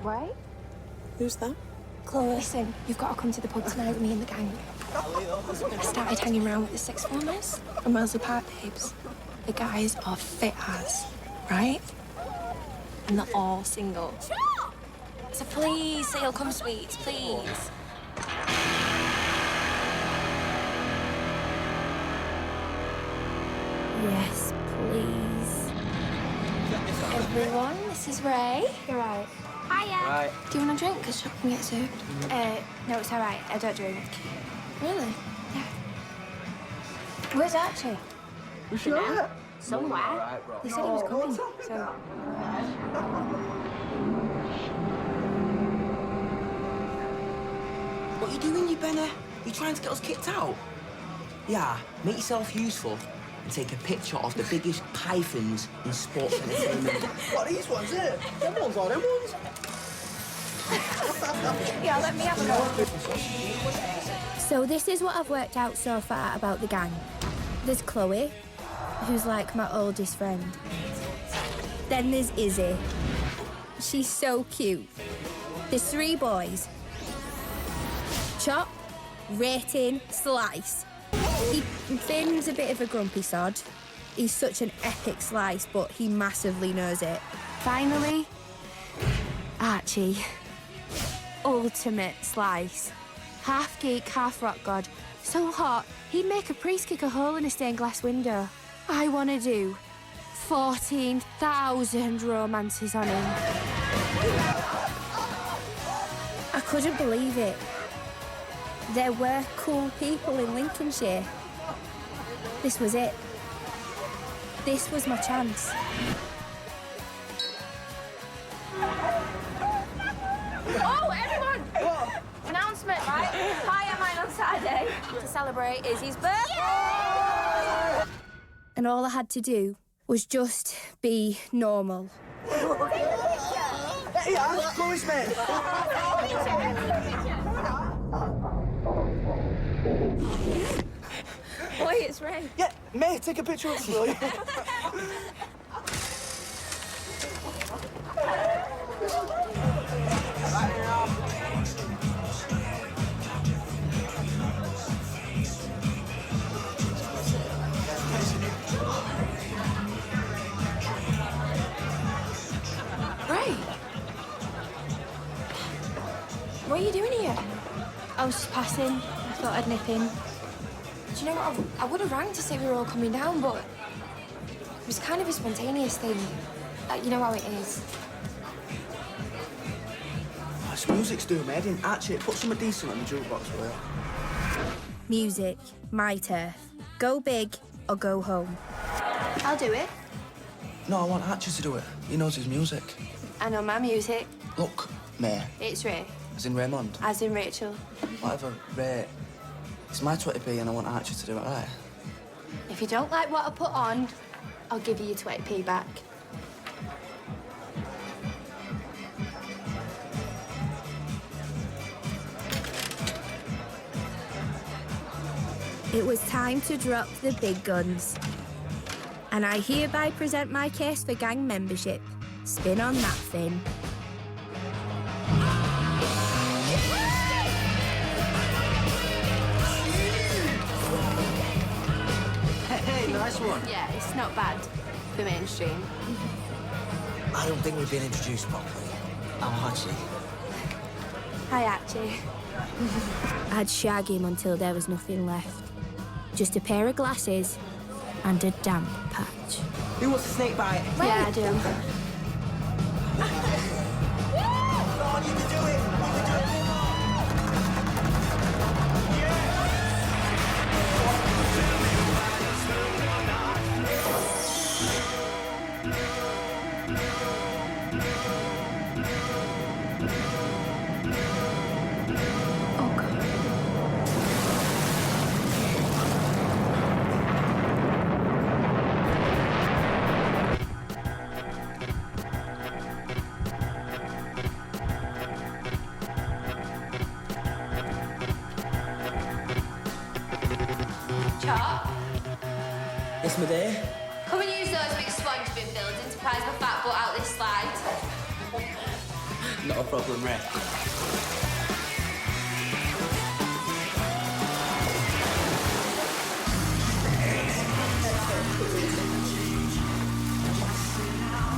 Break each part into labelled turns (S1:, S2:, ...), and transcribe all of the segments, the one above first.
S1: Right?
S2: Who's that?
S1: Chloe, listen, you've got to come to the pub tonight with me and the gang. I started hanging around with the sixth formers and Wellesley Park babes. The guys are fit as, right? And they're all single. So please say you'll come, sweets, please. Yes, please. Everyone, this is Ray.
S3: You're right.
S1: Hiya.
S4: Right.
S1: Do you want a drink? Because shop can get served.
S3: No, it's all right. I don't drink.
S1: Really?
S3: Yeah. Where's Archie?
S4: We should know.
S3: Somewhere.
S4: Right, bro.
S3: They said he was coming, so...
S5: What are you doing, you Benny? You trying to get us kicked out? Yeah, make yourself useful and take a picture of the biggest pythons in sports entertainment.
S4: What, these ones here? Them ones are them ones.
S3: Yeah, let me have a go. So this is what I've worked out so far about the gang. There's Chloe, who's like my oldest friend. Then there's Izzy. She's so cute. There's three boys. Chop, Rating, Slice. Finn's a bit of a grumpy sod. He's such an epic slice, but he massively knows it. Finally, Archie. Ultimate slice. Half geek, half rock god. So hot, he'd make a priest kick a hole in a stained glass window. I want to do 14,000 romances on him. I couldn't believe it. There were cool people in Lincolnshire. This was it. This was my chance.
S1: Oh, everyone! What? Announcement, right? Hi, am I on Saturday to celebrate Izzy's birthday?
S3: And all I had to do was just be normal.
S4: Hey, that's Chloe's mate.
S1: Boy, it's Ray.
S4: Yeah, mate, take a picture of us, will you?
S1: Ray! What are you doing here?
S3: I was just passing. I thought I'd nip in.
S1: Do you know what? I would have rang to say we were all coming down, but it was kind of a spontaneous thing. You know how it is.
S4: This music's doing me head in. Actually, put something decent on the jukebox, will you?
S3: Music, my turf. Go big or go home.
S1: I'll do it.
S4: No, I want Archie to do it. He knows his music.
S1: I know my music.
S4: Look, May,
S1: It's Ray,
S4: as in Raymond.
S1: as in Rachel.
S4: Whatever, Ray. It's my 20p and I want Archie to do it, right?
S1: If you don't like what I put on, I'll give you your 20p back.
S3: It was time to drop the big guns. And I hereby present my case for gang membership. Spin on that, Finn.
S5: Hey, nice one.
S1: Yeah, it's not bad for mainstream.
S5: I don't think we've been introduced properly. I'm Archie.
S1: Hi, Archie.
S3: I'd shag him until there was nothing left. Just a pair of glasses and a damp patch.
S5: Who wants a snake bite?
S1: Yeah, I do.
S5: Come on, you can do it. You can do it.
S1: Oh, God. Chop,
S5: It's my day.
S1: come and use those big sponge bin building to prize my fat butt out this slide.
S5: Not No problem, Ray.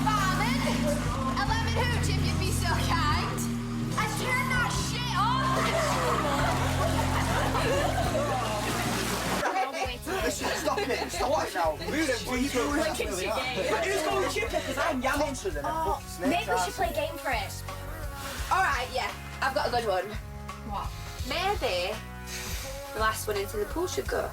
S2: Barman, 11 hooch if you'd be so kind. And turn that shit off!
S6: Listen, stop it. Stop it now. Move them. What are you doing? Who's going chipper? Because I'm yamming.
S2: Maybe we should play a game for it. All right, yeah. I've got a good one. What? Maybe the last one into the pool should go.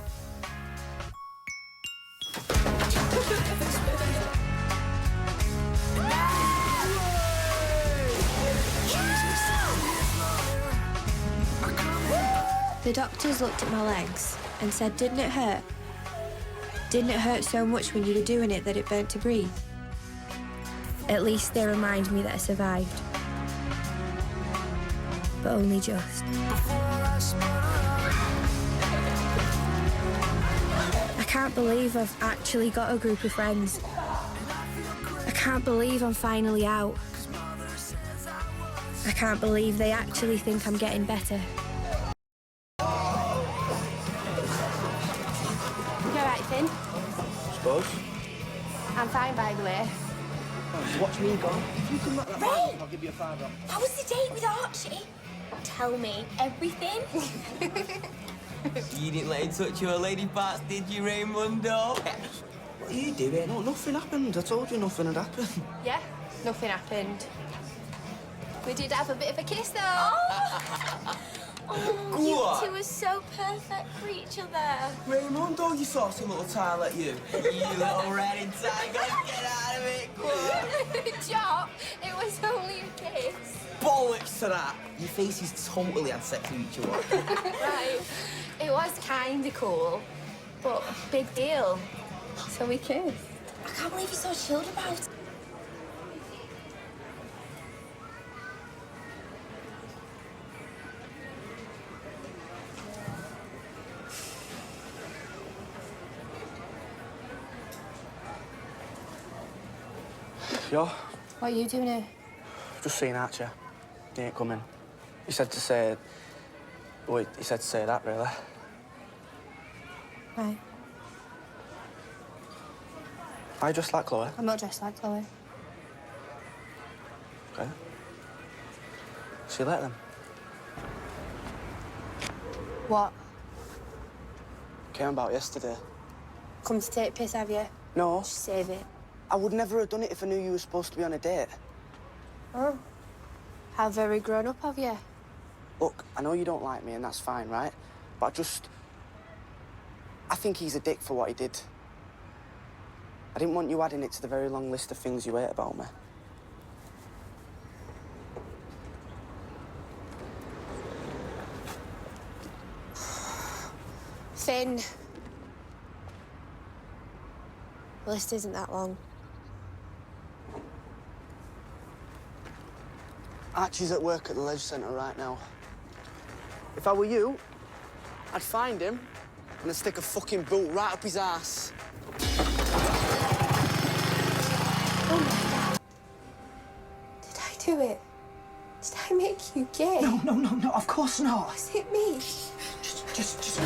S3: The doctors looked at my legs and said, didn't it hurt? Didn't it hurt so much when you were doing it that it burnt to breathe? At least they remind me that I survived. But only just. I can't believe I've actually got a group of friends. I can't believe I'm finally out. I can't believe they actually think I'm getting better.
S1: You alright, Finn?
S6: Suppose.
S1: I'm fine, by the way.
S6: Watch me go. If you come back that way, I'll give you a £5.
S2: How was the date with Archie? Tell me everything.
S5: You didn't let him touch your lady parts, did you, Raymundo?
S4: What are you doing? No, nothing happened. I told you nothing had happened.
S1: Yeah, nothing happened. We did have a bit of a kiss, though.
S2: Oh,
S5: Go
S2: you
S5: on.
S2: two are so perfect for each other.
S5: Raymundo, you saucy little tarlet, you. You little red tiger, get out of it, go on.
S1: Jock, it was only a kiss.
S5: Bollocks to that. Your faces totally had sex with each other.
S1: Right. It was kind of cool, but big deal. So we kissed.
S2: I can't believe you're so chilled about it.
S4: Yo,
S1: What are you doing here?
S4: just seen Archer. He ain't coming. He said to say... Well, he said to say that, really.
S1: Right.
S4: I dressed like Chloe.
S1: I'm not dressed like Chloe.
S4: Okay. So you let them.
S1: What?
S4: Came about yesterday.
S1: Come to take piss, have you?
S4: No,
S1: Just save it.
S4: I would never have done it if I knew you were supposed to be on a date.
S1: Oh. How very grown up of you.
S4: Look, I know you don't like me, and that's fine, right? But I think he's a dick for what he did. I didn't want you adding it to the very long list of things you hate about me.
S1: Finn. The list isn't that long.
S4: Archie's at work at the leisure centre right now. If I were you, I'd find him and I'd stick a fucking boot right up his ass.
S1: Oh my God. Did I do it? Did I make you gay?
S6: No, of course not.
S1: Was it me?
S6: Just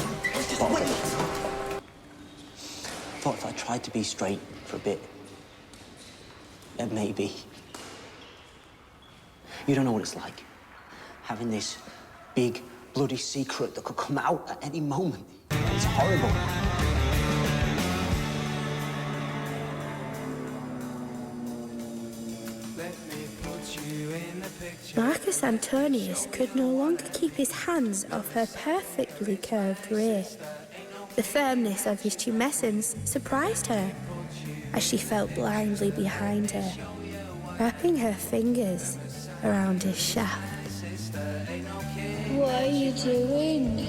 S5: Wait. Thought if I tried to be straight for a bit, then maybe. You don't know what it's like. Having this big, bloody secret that could come out at any moment. It's horrible.
S3: Marcus Antonius could no longer keep his hands off her perfectly curved rear. The firmness of his tumescence surprised her as she felt blindly behind her, wrapping her fingers around his shaft.
S2: What are you doing?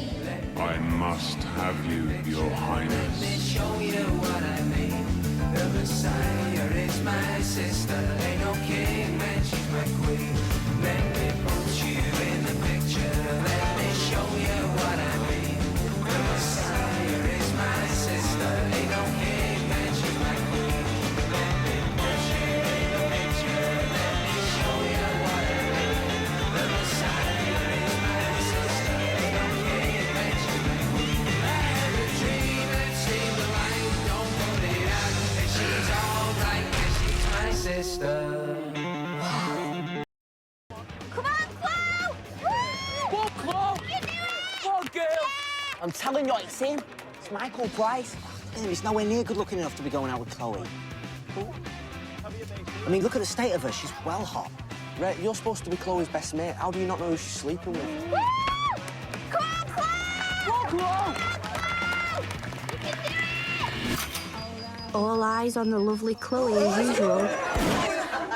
S7: I must have you, Your Highness.
S5: I'm telling you, it's him. It's Michael Price.
S6: Damn, he's nowhere near good looking enough to be going out with Chloe. I mean, look at the state of her. She's well hot.
S4: Rhett, you're supposed to be Chloe's best mate. How do you not know who she's sleeping with?
S3: Woo! Come on, Chloe! All eyes on the lovely Chloe as usual.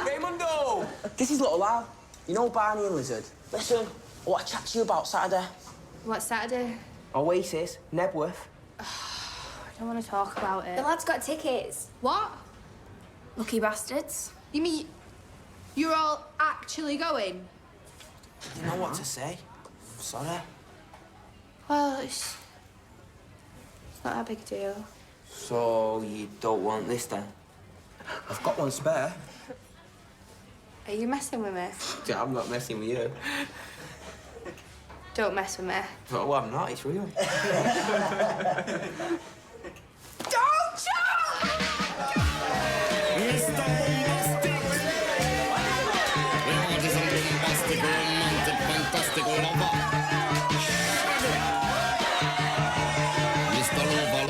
S5: Raymundo! This is Little Al. You know Barney and Lizard? Listen, I want to chat to you about Saturday.
S2: What's Saturday?
S5: Oasis, Nebworth.
S3: I don't want to talk about it.
S2: The lad's got tickets.
S1: What?
S2: Lucky bastards.
S1: You mean you're all actually going?
S5: I didn't know what to say. Sorry.
S3: Well, it's not a big deal.
S5: So, you don't want this then?
S6: I've got one spare.
S3: Are you messing with me?
S5: Yeah, I'm not messing with you.
S3: Don't mess with me.
S5: Well, I'm not. It's real.
S3: Don't jump!
S8: Mr. Bombastic! It is a bombastic, romantic, fantastic lover. Mr. Lover.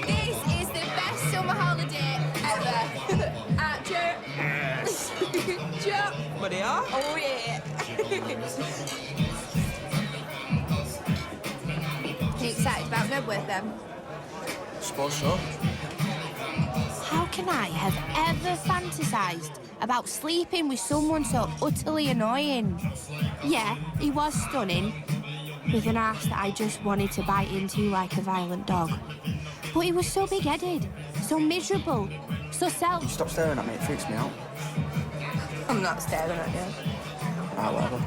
S2: This is the best summer holiday ever. Jump.
S5: But they are?
S2: Oh, yeah.
S3: You excited about Nebworth then?
S5: Suppose so.
S3: How can I have ever fantasised about sleeping with someone so utterly annoying? Yeah, he was stunning, with an ass that I just wanted to bite into like a violent dog. But he was so big-headed, so miserable, so self...
S4: Stop staring at me, it freaks me out.
S3: I'm not staring at you.
S4: Ah, whatever.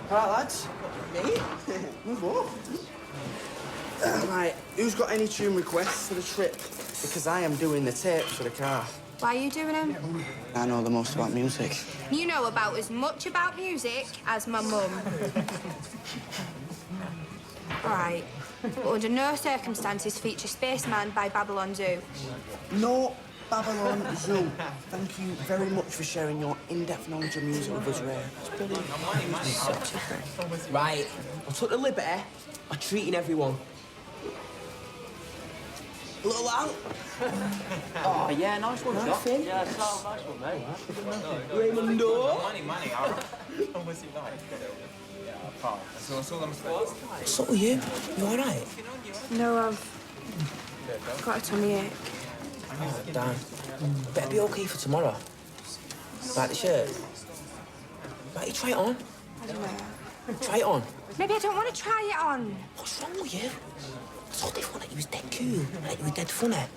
S4: Right, lads. Me? Move up. Right, who's got any tune requests for the trip? Because I am doing the tapes for the car.
S3: Why are you doing him?
S4: I know the most about music.
S3: You know about as much about music as my mum. All right, but under no circumstances feature Spaceman by Babylon Zoo.
S4: No Babylon Zoo. Thank you very much for sharing your in-depth knowledge of music with us, Ray. It's brilliant. Such a friend.
S5: Right. I took the liberty of treating everyone. Little Al.
S6: Oh, yeah, nice one, Josh.
S5: Yeah,
S6: nice one, mate.
S5: Raymundo.
S9: What's it like? That's all I'm saying.
S5: What's up with you? You all right?
S3: No, I've got a tummy ache.
S5: Oh, damn. Better be okay for tomorrow. Like the shirt. Right, you try it on.
S3: I don't know.
S5: Try it on.
S3: Maybe I don't want to try it on.
S5: What's wrong with you? I told everyone that you was dead cool, that you were dead funny.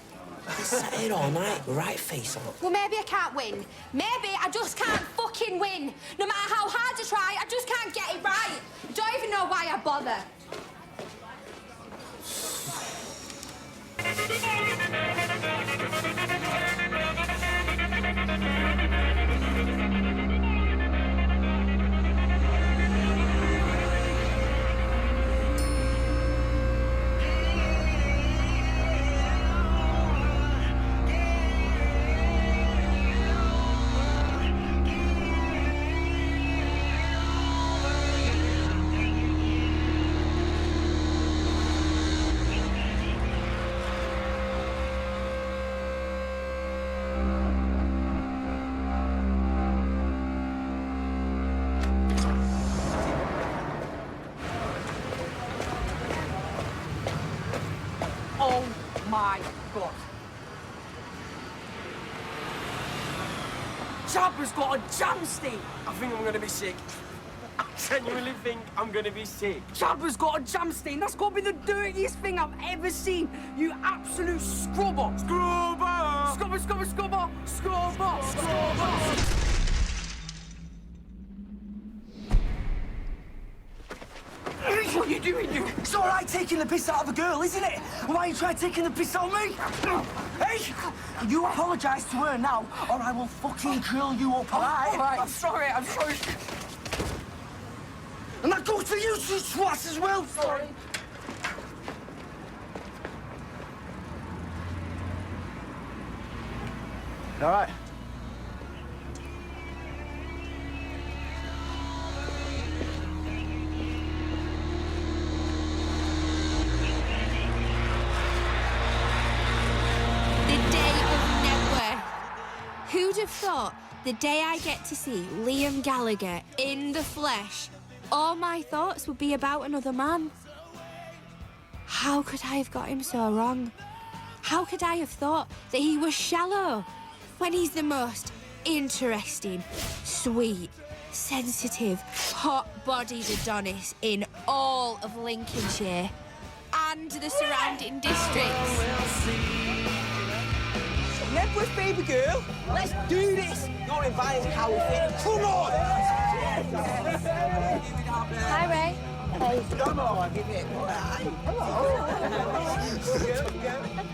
S5: I sat here all night with right face on.
S3: Well, maybe I can't win. Maybe I just can't fucking win. No matter how hard I try, I just can't get it right. I don't even know why I bother.
S10: Oh my God. Chopper's got a jam stick. I think I'm gonna be sick. I genuinely think I'm gonna be sick. Chopper's got a jam stain. That's gotta be the dirtiest thing I've ever seen. You absolute scrubber. Scrubber. Scrubber, scrubber, scrubber. Scrubber. Scrubber. What are you doing, you?
S6: It's all right taking the piss out of a girl, isn't it? Why are you trying taking the piss on me? Hey! You apologise to her now, or I will fucking curl you up, all right?
S10: All right, I'm sorry.
S6: And that goes for you two swats as well.
S10: Sorry.
S4: All right.
S3: have thought the day I get to see Liam Gallagher in the flesh, all my thoughts would be about another man? How could I have got him so wrong? How could I have thought that he was shallow when he's the most interesting, sweet, sensitive, hot-bodied Adonis in all of Lincolnshire and the surrounding districts?
S5: Nebworth, baby girl, let's do this. You're invited, how we fit. Come on!
S3: Hi, Ray. Hey.
S5: Come on, give it.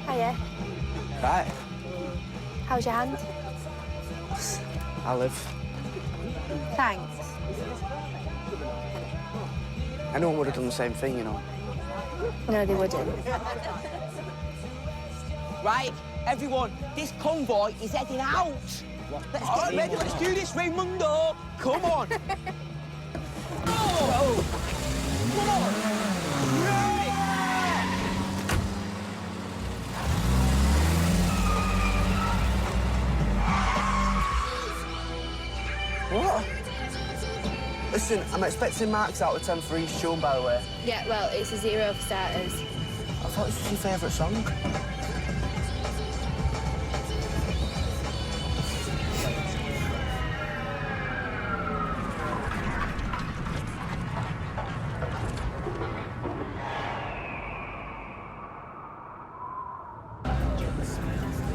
S3: Hiya.
S4: Right,
S3: How's your hand?
S4: I live.
S3: Thanks.
S4: Anyone would have done the same thing, you know.
S3: No, they wouldn't.
S5: Right, everyone, this convoy is heading out. Let's get ready, let's do this, Raymundo. Come on. Oh. Come on. Right.
S4: What? Listen, I'm expecting marks out of 10 for each tune, by the way.
S3: Yeah, well, it's a 0 for starters.
S4: I thought this was your favourite song.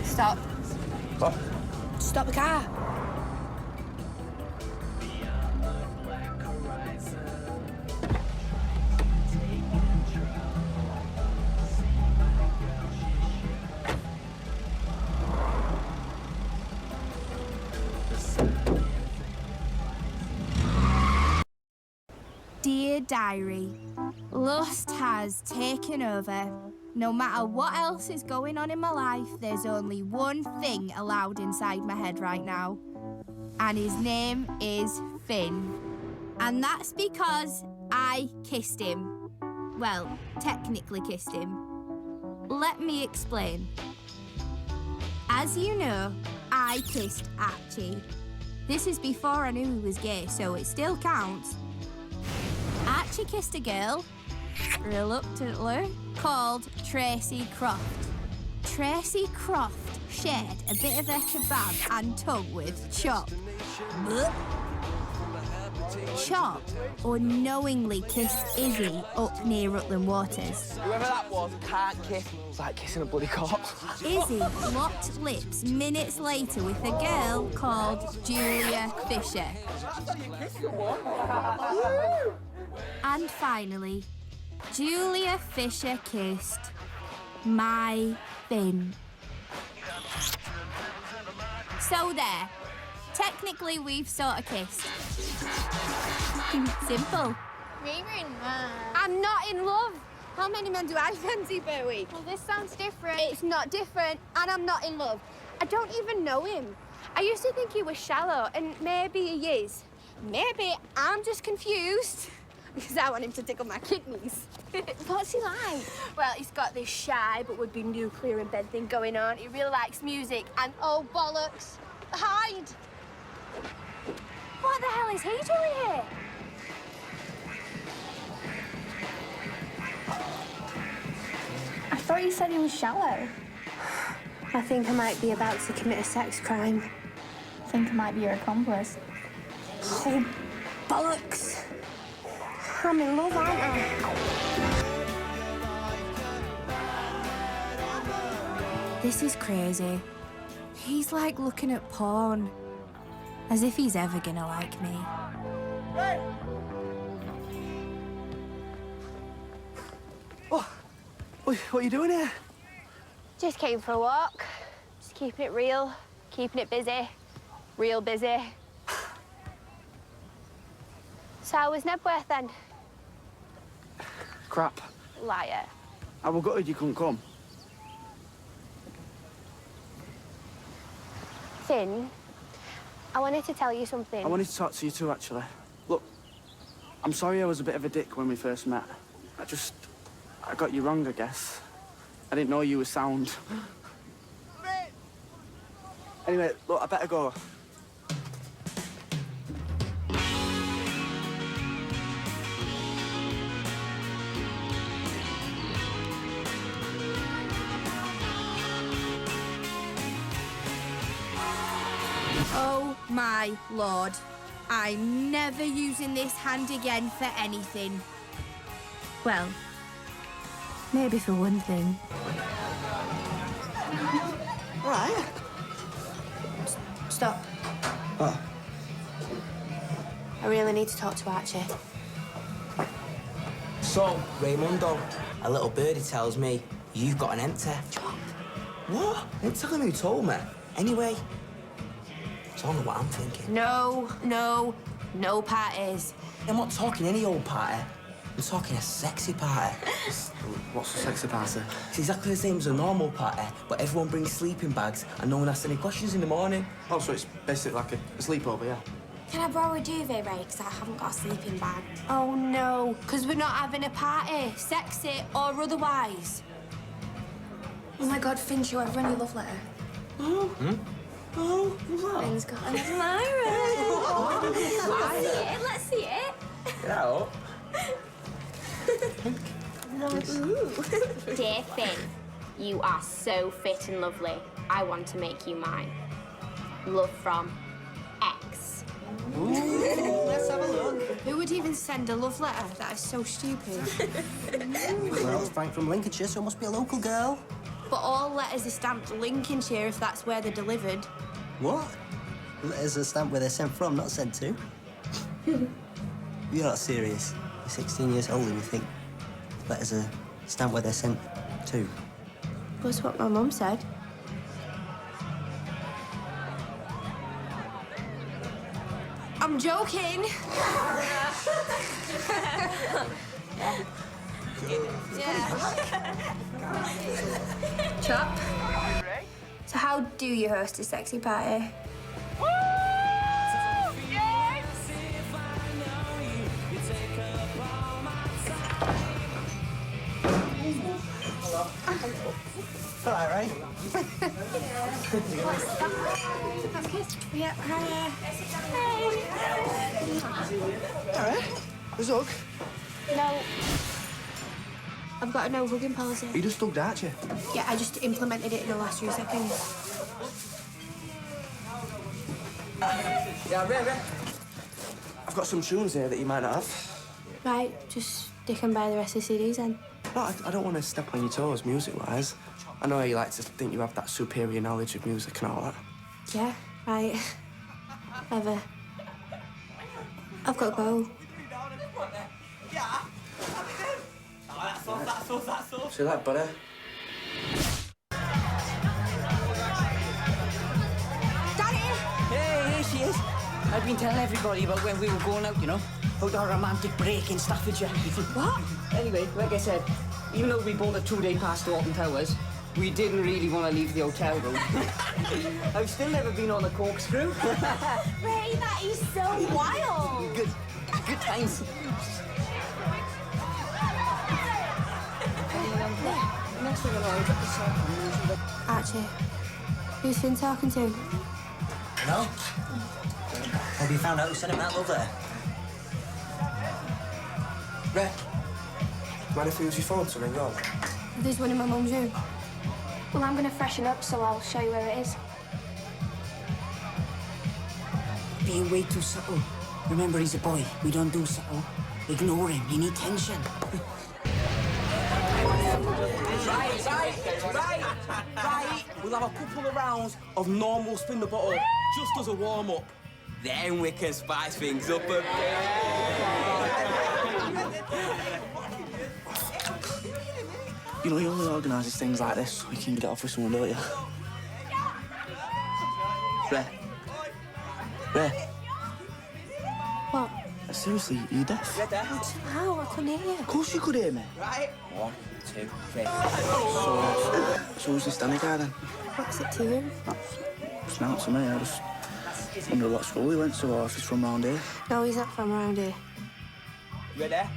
S3: Stop.
S4: What?
S3: Stop the car. Dear Diary, lust has taken over. No matter what else is going on in my life, there's only one thing allowed inside my head right now. And his name is Finn. And that's because I kissed him. Well, technically kissed him. Let me explain. As you know, I kissed Archie. This is before I knew he was gay, so it still counts. Archie kissed a girl, reluctantly, called Tracy Croft. Tracy Croft shared a bit of a kebab and tongue with Chop. Chop unknowingly kissed Izzy up near Rutland Waters.
S5: Whoever that was can't kiss.
S4: It's like kissing a bloody corpse.
S3: Izzy locked lips minutes later with a girl called Julia Fisher. And finally, Julia Fisher kissed my Finn. So there. Technically, we've sort of kissed. Simple. I'm not in love. How many men do I fancy per week?
S2: Well, this sounds different.
S3: It's not different, and I'm not in love. I don't even know him. I used to think he was shallow, and maybe he is. Maybe I'm just confused because I want him to tickle my kidneys. What's he like? Well, he's got this shy but would-be nuclear in bed thing going on. He really likes music, and oh bollocks, hide! What the hell is he doing here?
S1: I thought you said he was shallow.
S3: I think I might be about to commit a sex crime.
S1: I think I might be your accomplice.
S3: Oh, bollocks. I'm in love, aren't I? This is crazy. He's like looking at porn. As if he's ever gonna like me.
S4: Oh, what are you doing here?
S3: Just came for a walk. Just keeping it real, keeping it busy. Real busy. So how was Nebworth then?
S4: Crap.
S3: Liar.
S4: I was gutted you couldn't come.
S3: Finn, I wanted to tell you something.
S4: I wanted to talk to you too, actually. Look, I'm sorry I was a bit of a dick when we first met. I got you wrong, I guess. I didn't know you were sound. Anyway, look, I better go.
S3: Oh my lord. I'm never using this hand again for anything. Well, maybe for one thing.
S4: All right.
S1: Stop.
S4: What?
S1: I really need to talk to Archie.
S5: So, Raymundo, a little birdie tells me you've got an empty. What? Don't tell him who told me. Anyway, tell me what I'm thinking.
S3: No parties.
S5: I'm not talking any old party. I'm talking a sexy party.
S4: What's a sexy party?
S5: It's exactly the same as a normal party, but everyone brings sleeping bags and no one asks any questions in the morning.
S4: Oh, so it's basically like a sleepover, yeah?
S3: Can I borrow a duvet, Ray? Because I haven't got a sleeping bag. Oh no, because we're not having a party, sexy or otherwise.
S1: Oh my God, Finn, show everyone your love letter.
S5: Oh, what?
S1: Finn's got an admirer.
S2: Let's see it.
S5: Get out.
S2: Dear Finn, you are so fit and lovely. I want to make you mine. Love from X.
S6: Let's have a look.
S3: Who would even send a love letter? That is so stupid.
S6: Well, it's Frank from Lincolnshire, so it must be a local girl.
S3: But all letters are stamped Lincolnshire if that's where they're delivered.
S6: What? Letters are stamped where they're sent from, not sent to. You're not serious. You're 16 years old and you think letters are stamped where they're sent to.
S3: That's what my mum said. I'm joking. Chop. So how do you host a sexy party?
S6: All right, right?
S3: Yeah, hi.
S4: All right. There's a hug.
S3: No. I've got a no hugging policy.
S4: You just hugged, aren't you?
S3: Yeah, I just implemented it in the last few seconds.
S4: Yeah, Ray. I've got some tunes here that you might not have.
S3: Right, just stick them by the rest of the CDs then.
S4: No, I don't want to step on your toes, music-wise. I know you like to think you have that superior knowledge of music and all that.
S3: Yeah, right. Clever. I've got to go.
S4: See that, buddy?
S10: Hey, here she is. I've been telling everybody about when we were going out, you know, about our romantic break in Staffordshire.
S3: What?
S10: Anyway, like I said, even though we bought a 2-day pass to Alton Towers, we didn't really want to leave the hotel room. I've still never been on a corkscrew.
S2: Ray, that is so wild.
S10: Good times. Next thing I know, I got the song.
S3: Archie, who's Finn talking to?
S6: No? Have you found out who sent him that love letter?
S4: Ray, mind if we use your phone to ring on?
S3: There's one in my mum's room.
S1: Well, I'm going to freshen up, so I'll show you where it is.
S10: Being way too subtle. Remember, he's a boy. We don't do subtle. Ignore him. You need tension.
S5: Right. We'll have a couple of rounds of normal spin the bottle, just as a warm-up. Then we can spice things up a bit.
S4: You know, he only organises things like this so he can get off with someone, don't you? Ray. Ray.
S3: What?
S4: Seriously, are you deaf?
S3: How? I couldn't hear you.
S4: Of course you could hear me.
S5: Right. 1, 2, 3.
S4: So who's this Danny guy then?
S3: What's it to you?
S4: It's not to me, I just wonder what school he went to or if he's from round here.
S3: No, he's not from around here.
S5: Ready?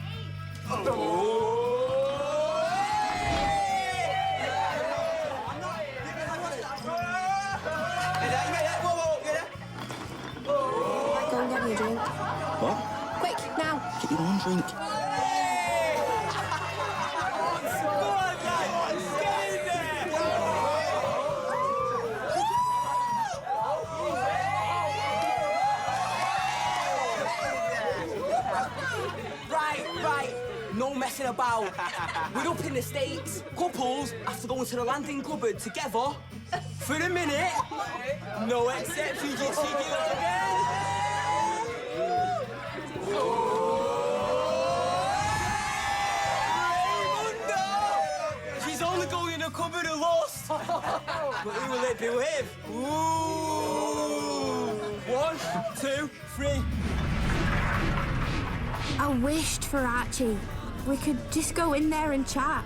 S1: a drink.
S4: What?
S1: Quick, now.
S4: Get your own drink.
S5: Right. No messing about. We're up in the States. Couples have to go into the landing cupboard together for a minute. No exceptions, you cheeky little girl. She's only going in the cupboard of lust. But who will it be with? Ooh. 1, 2, 3.
S3: I wished for Archie. We could just go in there and chat.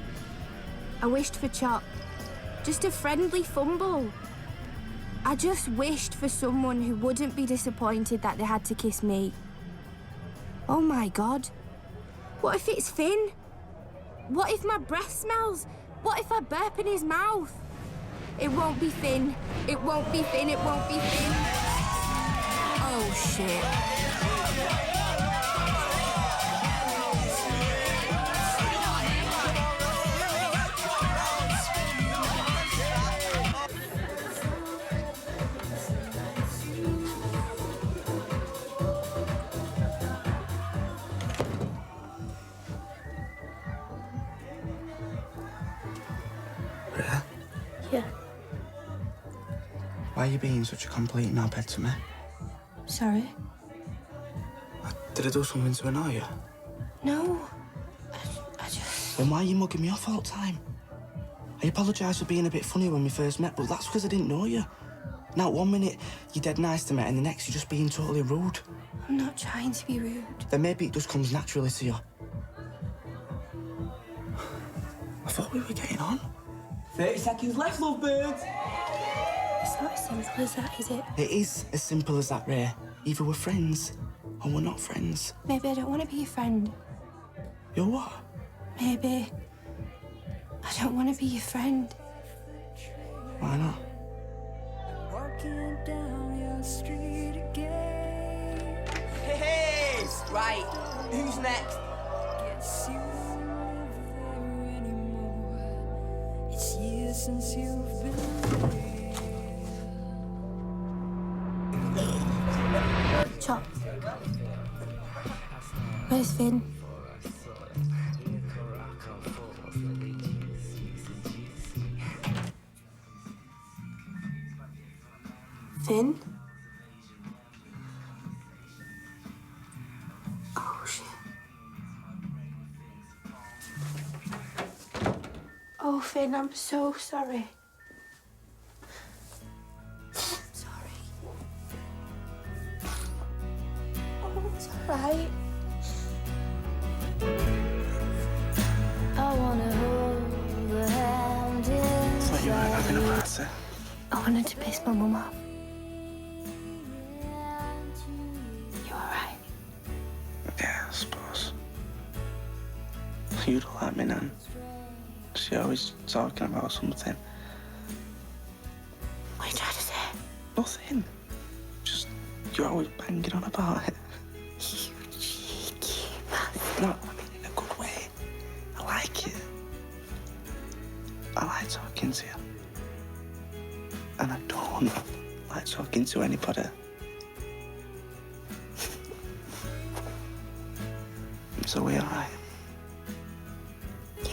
S3: I wished for Chop. Just a friendly fumble. I just wished for someone who wouldn't be disappointed that they had to kiss me. Oh my God. What if it's Finn? What if my breath smells? What if I burp in his mouth? It won't be Finn. It won't be Finn. It won't be Finn. Oh shit. Yeah.
S4: Why are you being such a complete knobhead to me?
S1: Sorry.
S4: Did I do something to annoy you?
S1: No. I just...
S4: Then why are you mugging me off all the time? I apologise for being a bit funny when we first met, but that's because I didn't know you. Now, 1 minute you're dead nice to me, and the next you're just being totally rude.
S1: I'm not trying to be rude.
S4: Then maybe it just comes naturally to you. I thought we were getting on.
S5: 30 seconds left, lovebirds.
S1: It's not as simple as that, is it?
S4: It is as simple as that, Ray. Either we're friends or we're not friends.
S1: Maybe I don't want to be your friend.
S4: You're what?
S1: Maybe I don't want to be your friend.
S4: Why not?
S11: Walking down your street again.
S5: Hey, right. Who's next?
S11: Guess you don't live there anymore. It's years since you've been there.
S1: Chop. Where's Finn? Finn? Oh, shit. Oh, Finn, I'm so sorry. Sorry. Oh, it's all right.
S3: I wanna hold the hand in.
S4: Thought you weren't having a party.
S1: I wanted to piss my mum off. You all right?
S4: Yeah, I suppose. You don't like me, Nan. She always talking about something.
S1: What are you trying to say?
S4: Nothing. Just, you're always banging on about it.
S1: You cheeky bastard.
S4: No, I mean in a good way. I like it. I like talking to you. And I don't like talking to anybody. So we all right?
S1: Yeah.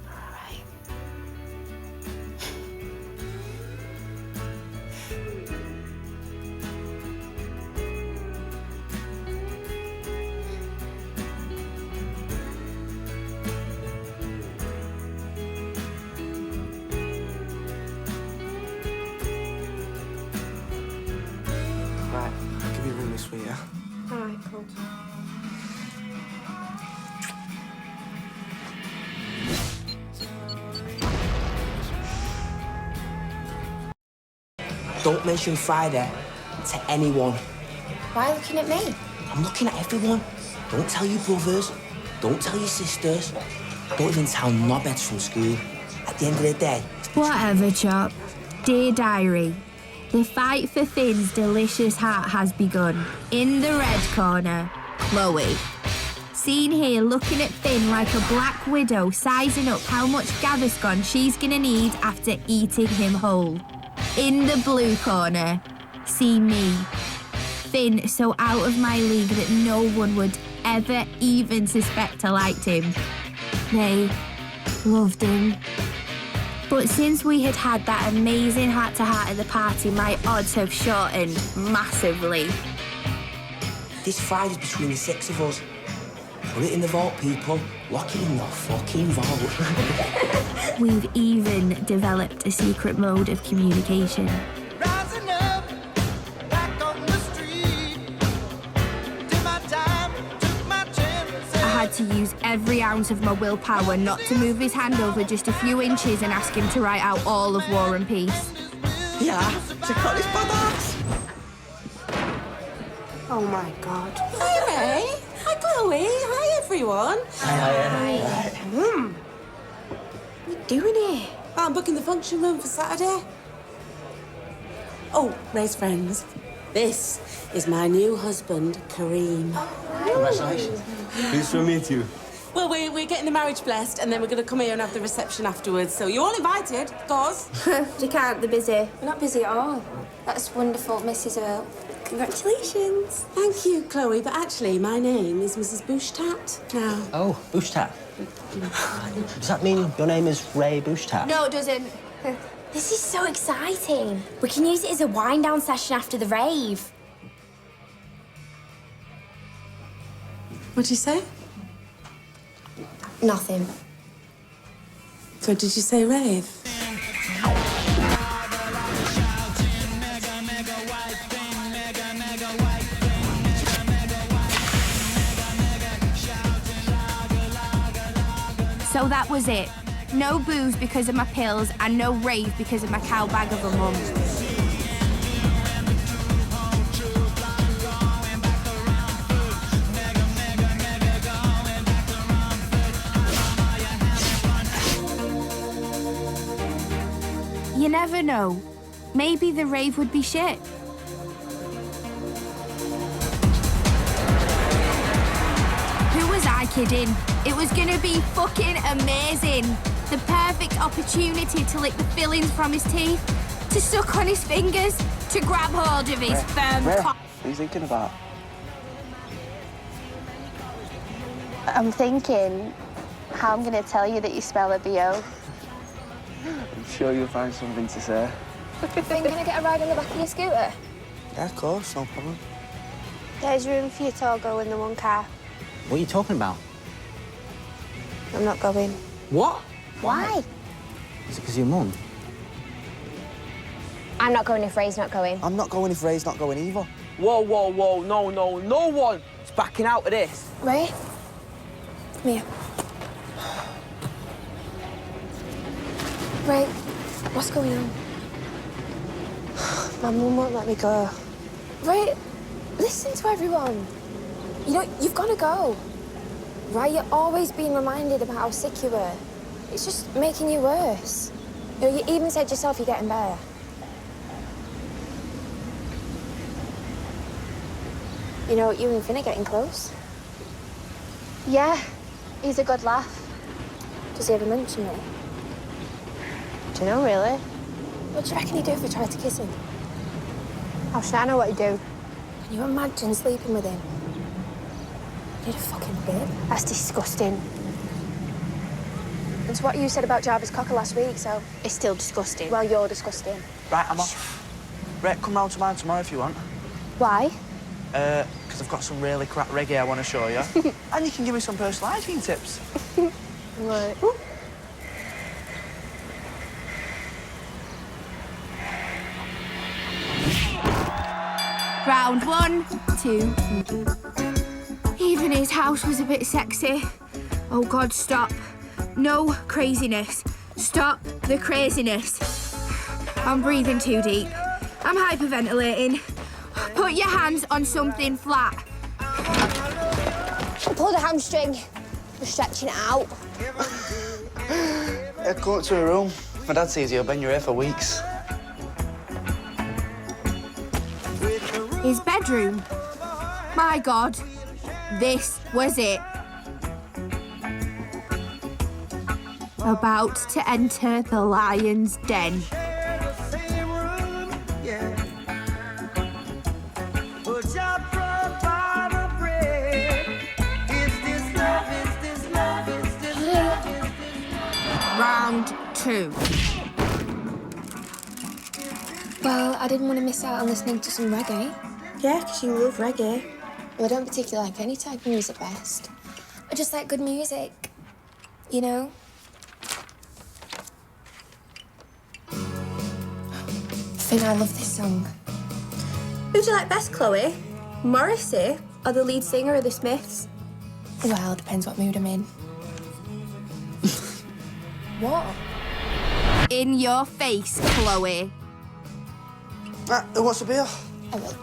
S1: All right.
S4: Right, I'll give you a ring this week, yeah?
S1: All right, cool.
S5: Don't mention Friday to anyone.
S1: Why are you looking at me?
S5: I'm looking at everyone. Don't tell your brothers. Don't tell your sisters. Don't even tell knobheads from school. At the end of the day,
S3: Whatever, Chop. Dear Diary, The fight for Finn's delicious heart has begun. In the red corner, Chloe. Seen here looking at Finn like a black widow, sizing up how much Gaviscon she's gonna need after eating him whole. In the blue corner, see me. Finn so out of my league that no one would ever even suspect I liked him. They loved him. But since we had had that amazing heart-to-heart at the party, my odds have shortened massively.
S6: This fight is between the 6 of us. Put it in the vault, people. Lock it in the fucking vault.
S3: We've even developed a secret mode of communication.
S11: Rising up, back on the street. Did my time, took my chances.
S3: I had to use every ounce of my willpower not to move his hand over just a few inches and ask him to write out all of War and Peace.
S6: Yeah, check out this badass.
S1: Oh my God.
S12: Hi, Ray. Hi, Chloe. Hi, everyone.
S6: Hi.
S1: What are you doing here?
S12: I'm booking the function room for Saturday. Oh, Ray's friends. This is my new husband, Kareem.
S6: Congratulations.
S9: Pleased to meet you.
S12: Well, we're getting the marriage blessed, and then we're going to come here and have the reception afterwards. So you're all invited, of course.
S3: You can't, they're busy.
S1: We're not busy at all. That's wonderful, Mrs. Earl. Congratulations.
S12: Thank you, Chloe. But actually, my name is Mrs. Bushtat now.
S6: Oh, Bushtat. Does that mean your name is Ray Bushtat?
S3: No, it doesn't.
S2: This is so exciting. We can use it as a wind-down session after the rave.
S12: What'd you say?
S1: Nothing.
S12: So did you say rave?
S3: So that was it. No booze because of my pills and no rave because of my cow bag of a mum. You never know. Maybe the rave would be shit. Who was I kidding? It was gonna be fucking amazing. The perfect opportunity to lick the fillings from his teeth, to suck on his fingers, to grab hold of his firm cock.
S4: What are you thinking about?
S3: I'm thinking how I'm gonna tell you that you smell a BO.
S4: I'm sure you'll find something to say.
S1: Then can I get a ride on the back of your scooter?
S4: Yeah, of course, no problem.
S3: There's room for you to all go in the one car.
S6: What are you talking about?
S3: I'm not going.
S6: What?
S3: Why?
S6: Is it because of your mum?
S2: I'm not going if Ray's not going.
S4: I'm not going if Ray's not going either.
S5: Whoa, whoa, whoa, no one is backing out of this.
S1: Ray? Come here. Ray, what's going on?
S3: My mum won't let me go.
S1: Ray, listen to everyone. You know, you've got to go. Right, you're always being reminded about how sick you were. It's just making you worse. You know, you even said yourself you're getting better. You know, you and Finn are getting close.
S3: Yeah, he's a good laugh.
S1: Does he ever mention it?
S3: Do you know, really?
S1: What do you reckon he'd do if I tried to kiss him?
S3: How should I know what he'd do?
S1: Can you imagine sleeping with him? You'd a fucking bit.
S3: That's disgusting.
S1: It's what you said about Jarvis Cocker last week, so...
S3: It's still disgusting.
S1: Well, you're disgusting.
S4: Right, I'm off. Ray, come round to mine tomorrow if you want.
S3: Why?
S4: Because I've got some really crap reggae I want to show you. And you can give me some personal hygiene tips.
S3: Right. Round 1, 2. Even his house was a bit sexy. Oh, God, stop. No craziness. Stop the craziness. I'm breathing too deep. I'm hyperventilating. Put your hands on something flat.
S2: Pull the hamstring. We're stretching it out.
S4: Come up to a room. My dad sees you, I've been here for weeks.
S3: His bedroom. My God, this was it. About to enter the lion's den. Round 2.
S1: Well, I didn't want to miss out on listening to some reggae.
S3: Yeah, because you love reggae.
S1: Well, I don't particularly like any type of music best. I just like good music, you know? Finn, I love this song.
S3: Who do you like best, Chloe? Morrissey or the lead singer of the Smiths?
S1: Well, depends what mood I'm in. What?
S3: In your face, Chloe.
S4: Who wants a beer?
S1: I will.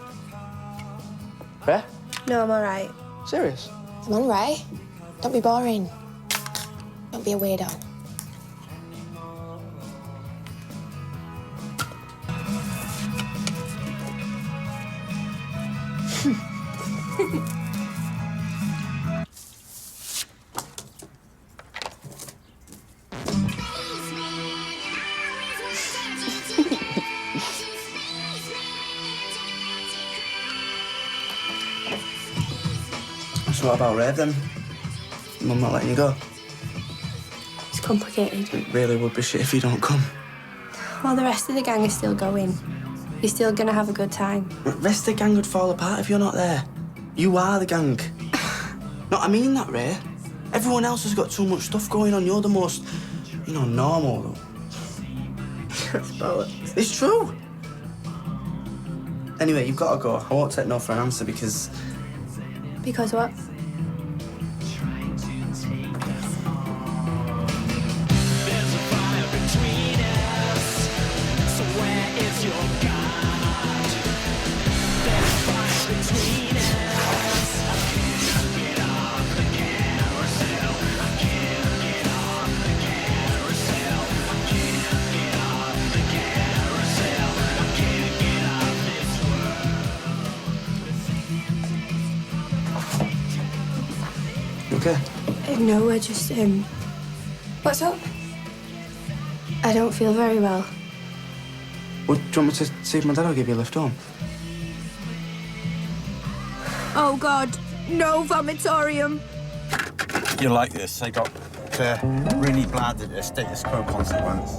S4: Ray?
S3: No, I'm all right.
S4: Serious?
S1: Come on, Ray. Don't be boring. Don't be a weirdo.
S4: So what about Rave then? Mum not letting you go?
S3: It's complicated.
S4: It really would be shit if you don't come.
S3: Well, the rest of the gang is still going. You're still gonna have a good time.
S4: The rest of the gang would fall apart if you're not there. You are the gang. No, I mean that, Ray. Everyone else has got too much stuff going on. You're the most, normal, though.
S3: That's bollocks.
S4: It's true. Anyway, you've got to go. I won't take no for an answer because...
S3: Because what?
S4: Okay.
S3: No, I just,
S1: What's up?
S3: I don't feel very well.
S4: Well, do you want me to see if my dad will give you a lift home?
S3: Oh, God. No vomitorium.
S13: You like this? They got really glad that there's status quo consequence.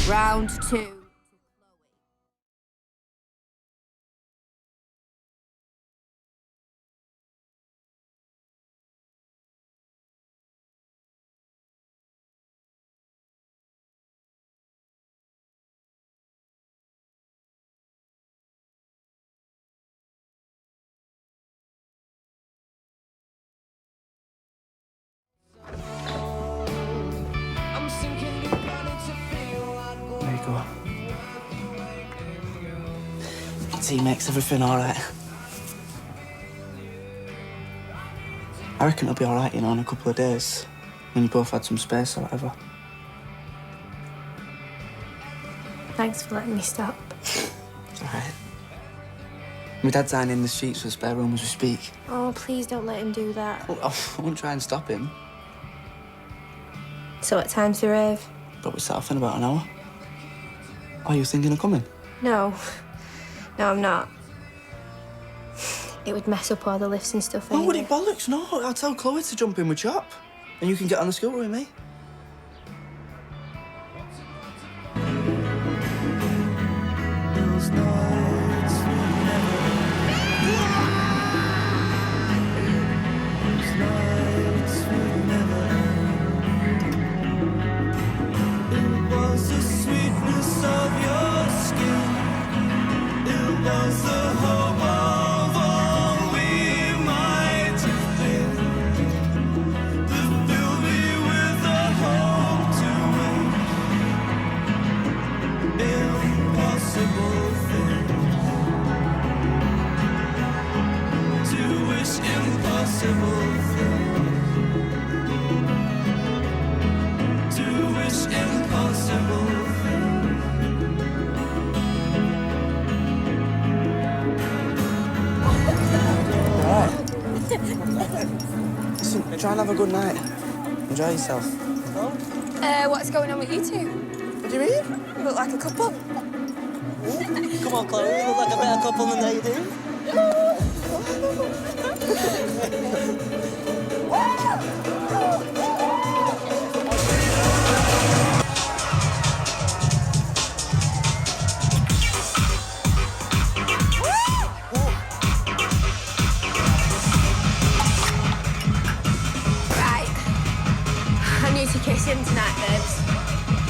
S3: Round 2.
S4: There you go. Tea makes everything all right. I reckon it'll be all right, in a couple of days, when you both had some space or whatever.
S3: Thanks for letting me stop.
S4: It's all right. My dad's ironing the sheets for the spare room as we speak.
S3: Oh, please don't let him do that.
S4: Well, I won't try and stop him.
S3: So what time's the rave?
S4: But we set off in about an hour. Are you thinking of coming?
S3: No. No, I'm not. It would mess up all the lifts and stuff
S4: Oh,
S3: anyway.
S4: would it bollocks? No, I'll tell Chloe to jump in with Chop. And you can get on the scooter with me.
S11: With impossible things. To wish impossible
S4: Listen, try and have a good night. Enjoy yourself.
S1: What's going on with you two?
S4: What do you mean?
S1: You look like a couple.
S6: Come on, Chloe, you look like a better couple than they do.
S1: Right. I need to kiss him tonight, babes.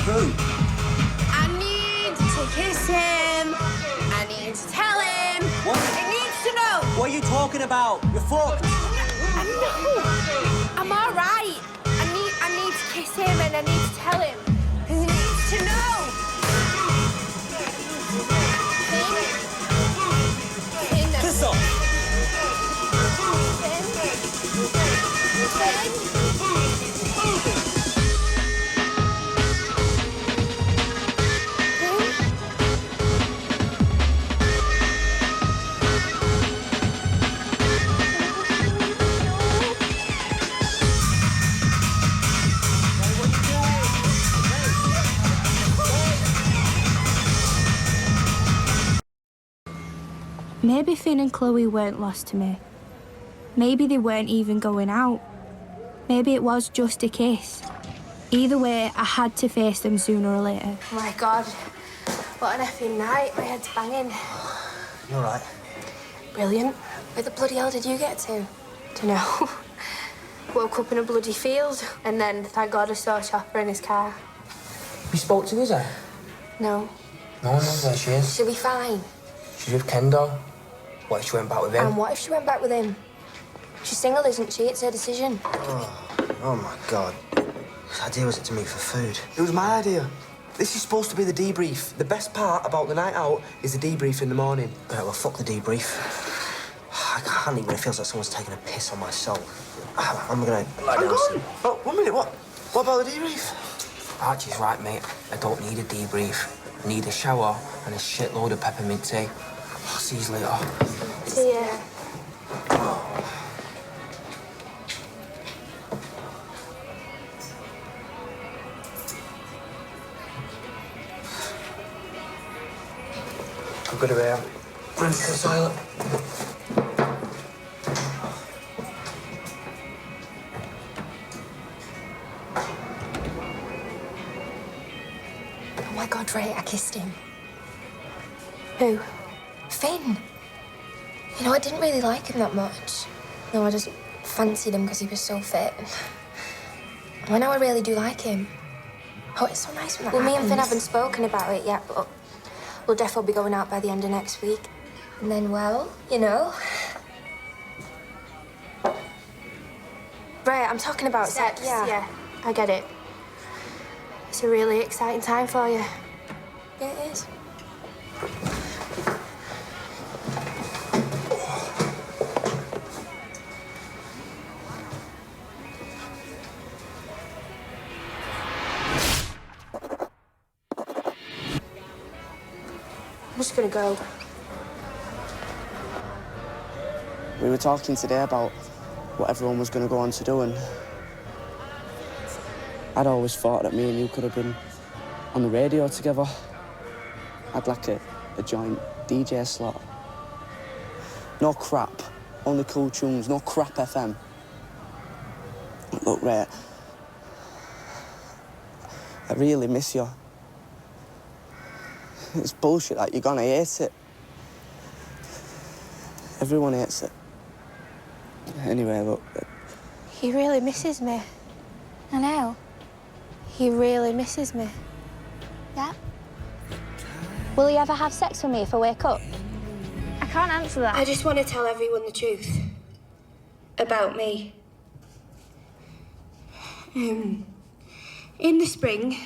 S6: Who?
S1: I need to kiss him. I need to tell him.
S6: What?
S1: He needs to know.
S6: What are you talking about? You're fucked.
S1: I know. I'm all right. I need to kiss him and I need to tell him. He needs to know. Finn.
S6: Piss off.
S3: Maybe Finn and Chloe weren't lost to me. Maybe they weren't even going out. Maybe it was just a kiss. Either way, I had to face them sooner or later.
S1: Oh my God. What an effing night. My head's banging.
S6: You're right.
S1: Brilliant. Where the bloody hell did you get to? Dunno. Woke up in a bloody field and then, thank God, I saw Chopper in his car.
S5: You spoke to Lizzie?
S1: No.
S5: No one knows where she is.
S1: She'll be fine.
S5: She's with Kendo. What if she went back with him?
S1: And what if she went back with him? She's single, isn't she? It's her decision.
S6: Oh my God. Whose idea was it to meet for food?
S4: It was my idea. This is supposed to be the debrief. The best part about the night out is the debrief in the morning.
S6: Right, well, fuck the debrief. I can't eat when it feels like someone's taking a piss on my soul. I'm gonna lie down.
S4: Oh, 1 minute, what about the debrief?
S5: Archie's right, mate. I don't need a debrief. I need a shower and a shitload of peppermint tea. I'll see you later.
S1: See ya.
S5: I'm gonna run to the toilet.
S1: Oh my God, Ray, I kissed him. Who? Finn. You know, I didn't really like him that much. No, I just fancied him because he was so fit. I know I really do like him. Oh, it's so nice when that happens. Me and Finn haven't spoken about it yet, but we'll definitely be going out by the end of next week. And then, well, you know. Ray, I'm talking about sex. Yeah, I get it. It's a really exciting time for you. Yeah, it is. I'm just gonna go.
S4: We were talking today about what everyone was going to go on to do, and I'd always thought that me and you could have been on the radio together. I'd like a joint DJ slot. No crap, only cool tunes, no crap FM. Look, Ray, I really miss you. It's bullshit, like, you're gonna hate it. Everyone hates it. Anyway, look.
S1: He really misses me. I know. He really misses me.
S3: Yeah? Will he ever have sex with me if I wake up? I can't answer that.
S1: I just want to tell everyone the truth. About me. In the spring,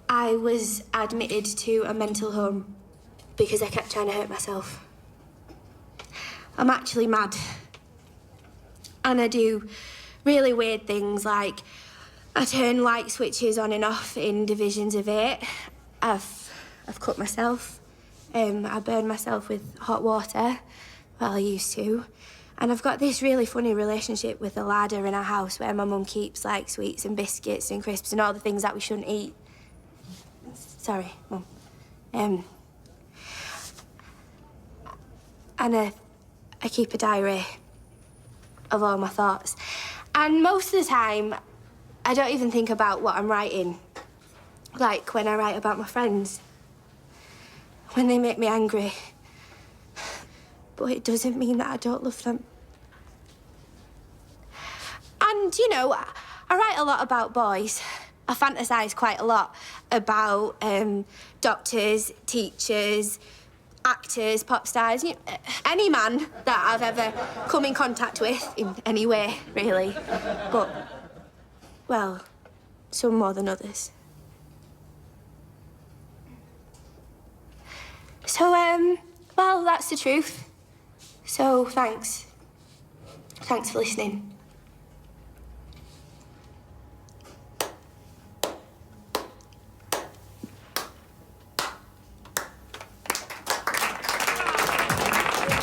S1: I was admitted to a mental home because I kept trying to hurt myself. I'm actually mad.
S3: And I do really weird things like I turn light switches on and off in divisions of 8. I've cut myself. I burn myself with hot water. Well, I used to. And I've got this really funny relationship with a ladder in our house where my mum keeps, like, sweets and biscuits and crisps and all the things that we shouldn't eat. Sorry, Mum. And I keep a diary of all my thoughts. And most of the time, I don't even think about what I'm writing. Like when I write about my friends. When they make me angry. But it doesn't mean that I don't love them. And, you know, I write a lot about boys. I fantasise quite a lot about doctors, teachers, actors, pop stars, you know, any man that I've ever come in contact with in any way, really. But, well, some more than others. So, well, that's the truth. So, thanks. Thanks for listening.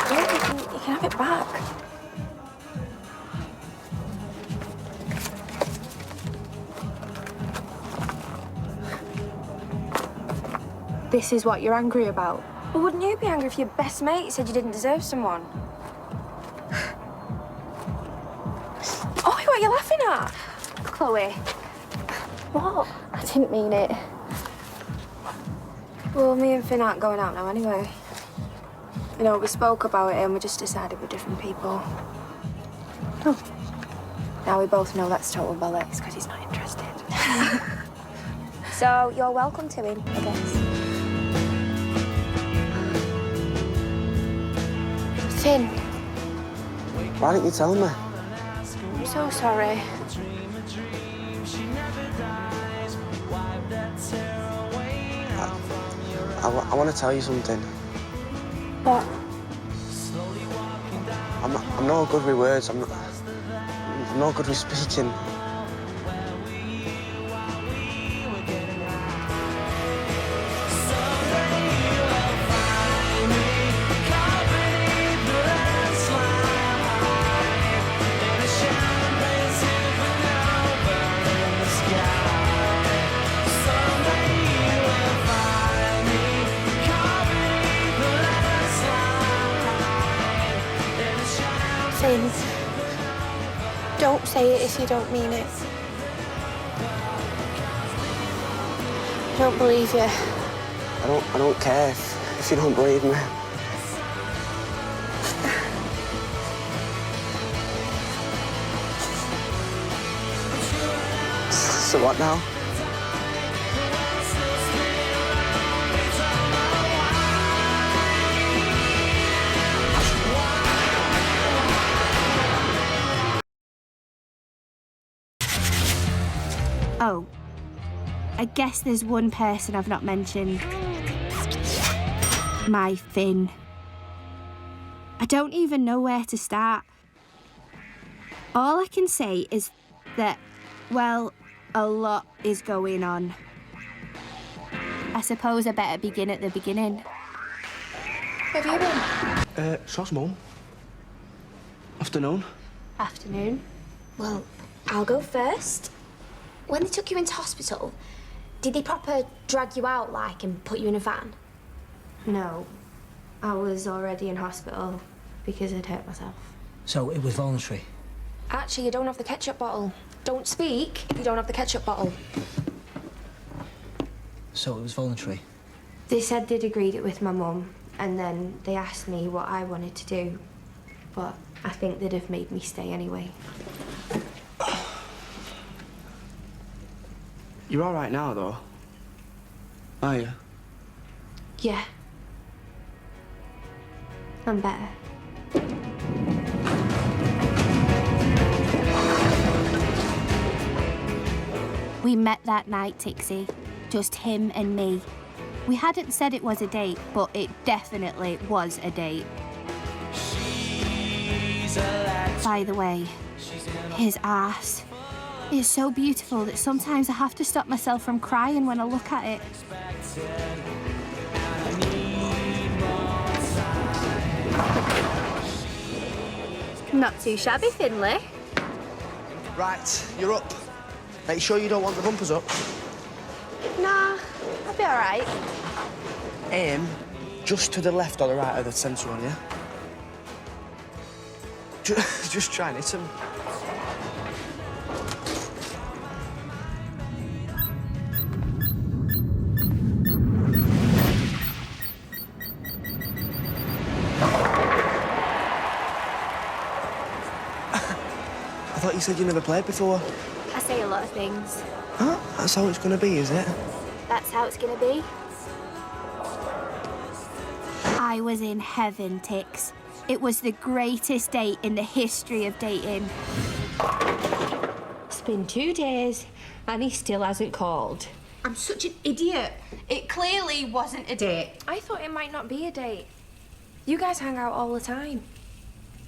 S3: You can have it back. This is what you're angry about?
S1: Well, wouldn't you be angry if your best mate said you didn't deserve someone? Oh, what are you laughing at?
S3: Chloe.
S1: What?
S3: I didn't mean it.
S1: Well, me and Finn aren't going out now anyway. You know, we spoke about it and we just decided we're different people.
S3: Oh.
S1: Now we both know that's total bollocks because he's not interested. So you're welcome to him, I guess. Finn.
S4: Why didn't you tell me?
S1: I'm so sorry.
S4: I want to tell you something.
S1: What?
S4: I'm not good with words. I'm not good with speaking.
S1: Finn, don't say it if you don't mean it. I don't believe you.
S4: I don't care if you don't believe me. So what now?
S3: Oh, I guess there's one person I've not mentioned. My Finn. I don't even know where to start. All I can say is that, well, a lot is going on. I suppose I better begin at the beginning.
S1: Where have you been?
S4: Shaw's mum. Afternoon.
S3: Afternoon.
S2: Well, I'll go first. When they took you into hospital, did they proper drag you out, like, and put you in a van?
S3: No, I was already in hospital because I'd hurt myself.
S6: So it was voluntary?
S1: Actually, you don't have the ketchup bottle. Don't speak if you don't have the ketchup bottle.
S6: So it was voluntary?
S3: They said they'd agreed it with my mum, and then they asked me what I wanted to do. But I think they'd have made me stay anyway.
S4: You're all right now, though? Are you?
S3: Yeah. I'm better. We met that night, Tixie. Just him and me. We hadn't said it was a date, but it definitely was a date. By the way, His ass is so beautiful that sometimes I have to stop myself from crying when I look at it. Not too shabby, Finley.
S4: Right, you're up. Make sure you don't want the bumpers up.
S3: Nah, I'll be all right.
S4: Aim just to the left or the right of the centre one, yeah? Just try and hit him. I thought you said you never played before.
S3: I say a lot of things.
S4: Huh? That's how it's gonna be, is it?
S3: That's how it's gonna be. I was in heaven, Tix. It was the greatest date in the history of dating.
S2: It's been 2 days and he still hasn't called. I'm such an idiot. It clearly wasn't a date.
S1: I thought it might not be a date. You guys hang out all the time.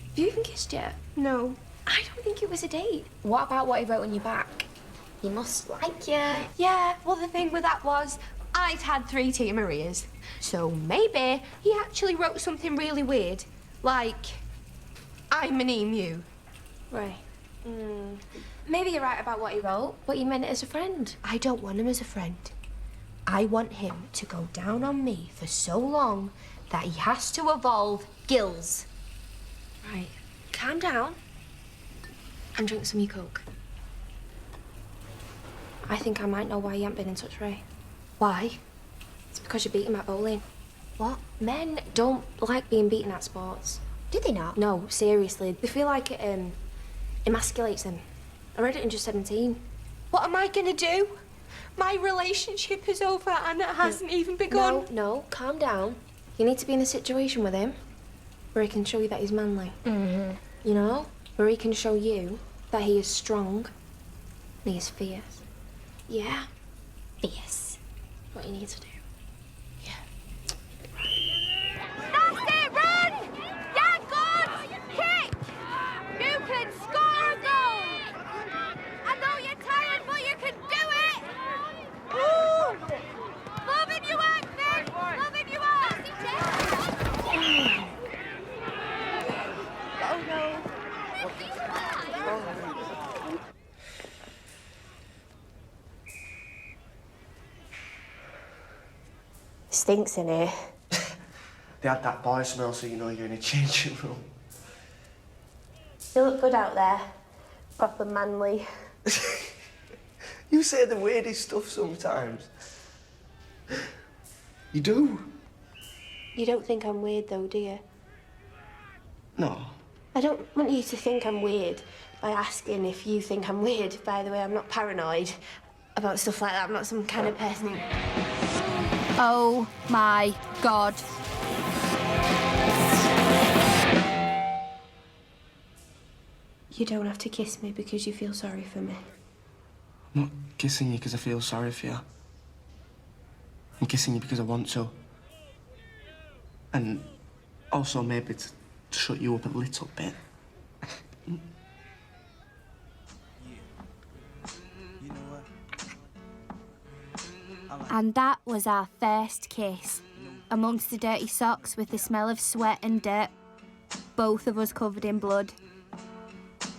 S1: Have you even kissed yet?
S2: No.
S1: I don't think it was a date. What about what he wrote on your back?
S2: He must like you.
S1: Yeah, well, the thing with that was,
S2: I'd had 3 Tia Marias. So maybe he actually wrote something really weird. Like, I'm an emu.
S1: Right. Maybe you're right about what he wrote, but you meant it as a friend.
S2: I don't want him as a friend. I want him to go down on me for so long that he has to evolve gills.
S1: Right. Calm down and drink some of your Coke. I think I might know why you haven't been in touch, Ray.
S2: Why?
S1: It's because you beat him at bowling.
S2: What?
S1: Men don't like being beaten at sports.
S2: Do they not?
S1: No, seriously. They feel like it emasculates them. I read it in Just 17.
S2: What am I gonna do? My relationship is over and it hasn't even begun.
S1: No, calm down. You need to be in a situation with him where he can show you that he's manly.
S2: Mm-hmm.
S1: You know? Where he can show you that he is strong and he is fierce. Yeah?
S2: Fierce.
S1: What you need to do.
S3: That's it, run! Yeah, good! Kick! You can score a goal! I know you're tired, but you can do it! Woo! Loving you out, Finn! Loving you out! Oh, no.
S2: Stinks in here.
S4: They had that boy smell, so you know you're in a changing room.
S2: You look good out there. Proper manly.
S4: You say the weirdest stuff sometimes. You do?
S2: You don't think I'm weird though, do you?
S4: No.
S2: I don't want you to think I'm weird by asking if you think I'm weird. By the way, I'm not paranoid about stuff like that. I'm not some kind of person.
S3: Oh my God.
S2: You don't have to kiss me because you feel sorry for me.
S4: I'm not kissing you because I feel sorry for you. I'm kissing you because I want to. And also maybe to shut you up a little bit.
S3: And that was our first kiss. Amongst the dirty socks with the smell of sweat and dirt. Both of us covered in blood.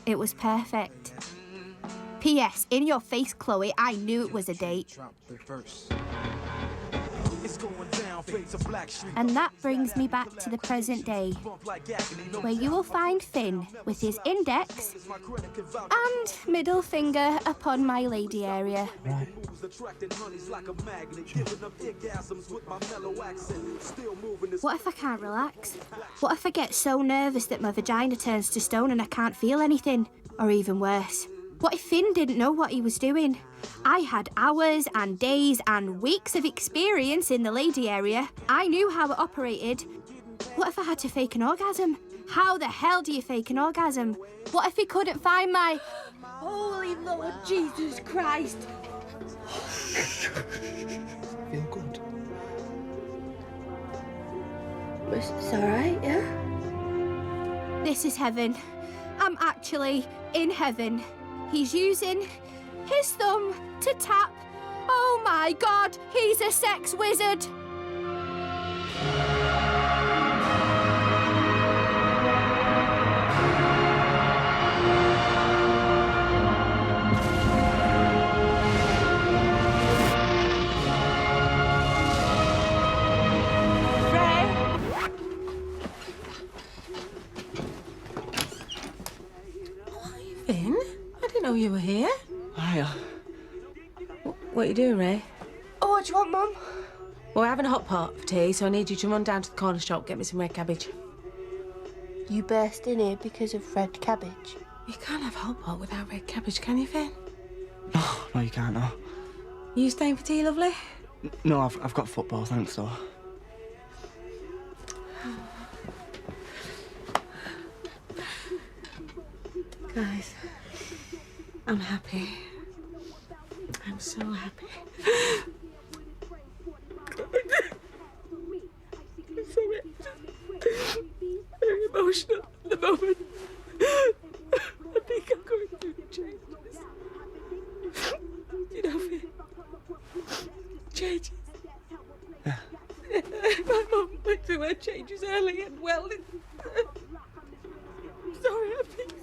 S3: It was perfect. P.S. In your face, Chloe, I knew it was a date. And that brings me back to the present day, where you will find Finn with his index and middle finger upon my lady area. What if I can't relax? What if I get so nervous that my vagina turns to stone and I can't feel anything? Or even worse, what if Finn didn't know what he was doing? I had hours and days and weeks of experience in the lady area. I knew how it operated. What if I had to fake an orgasm? How the hell do you fake an orgasm? What if he couldn't find my...
S2: Holy Lord Jesus Christ!
S4: Feel good?
S2: It's all right, yeah?
S3: This is heaven. I'm actually in heaven. He's using his thumb to tap. Oh my God, he's a sex wizard.
S12: Finn, I didn't know you were here.
S4: Hiya.
S12: What are you doing, Ray?
S1: Oh, what do you want, Mum?
S12: Well, we're having a hot pot for tea, so I need you to run down to the corner shop, get me some red cabbage.
S1: You burst in here because of red cabbage.
S12: You can't have hot pot without red cabbage, can you, Finn?
S4: No, you can't, no.
S12: You staying for tea, lovely?
S4: No, I've got football, thanks, though.
S12: Guys, I'm happy. I'm so happy. I'm so very emotional at the moment. I think I'm going through the changes. You know, Finn? Changes.
S4: Yeah.
S12: My mum went through her changes early and well. Sorry, I think.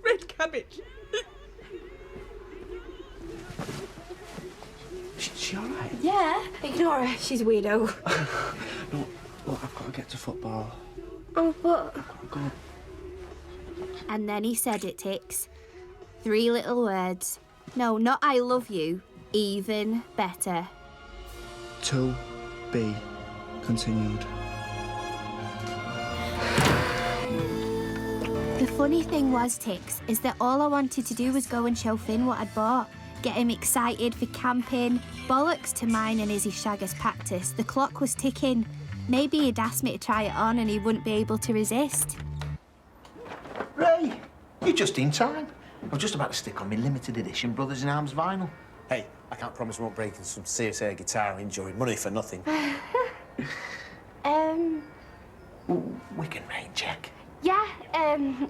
S12: Red cabbage.
S4: She all right?
S1: Yeah, ignore her. She's a weirdo.
S4: No, look, I've got to get to football.
S1: Oh, but...
S4: Go on.
S3: And then he said it, Tix. 3 little words. No, not I love you. Even better.
S4: To be continued.
S3: The funny thing was, Tix, is that all I wanted to do was go and show Finn what I'd bought. Get him excited for camping. Bollocks to mine and Izzy Shaggers practice. The clock was ticking. Maybe he'd asked me to try it on and he wouldn't be able to resist.
S14: Ray, you're just in time. I was just about to stick on my limited edition Brothers in Arms vinyl.
S15: Hey, I can't promise we won't break into some serious air guitar enjoying money for nothing.
S14: We can rain check.
S1: Yeah,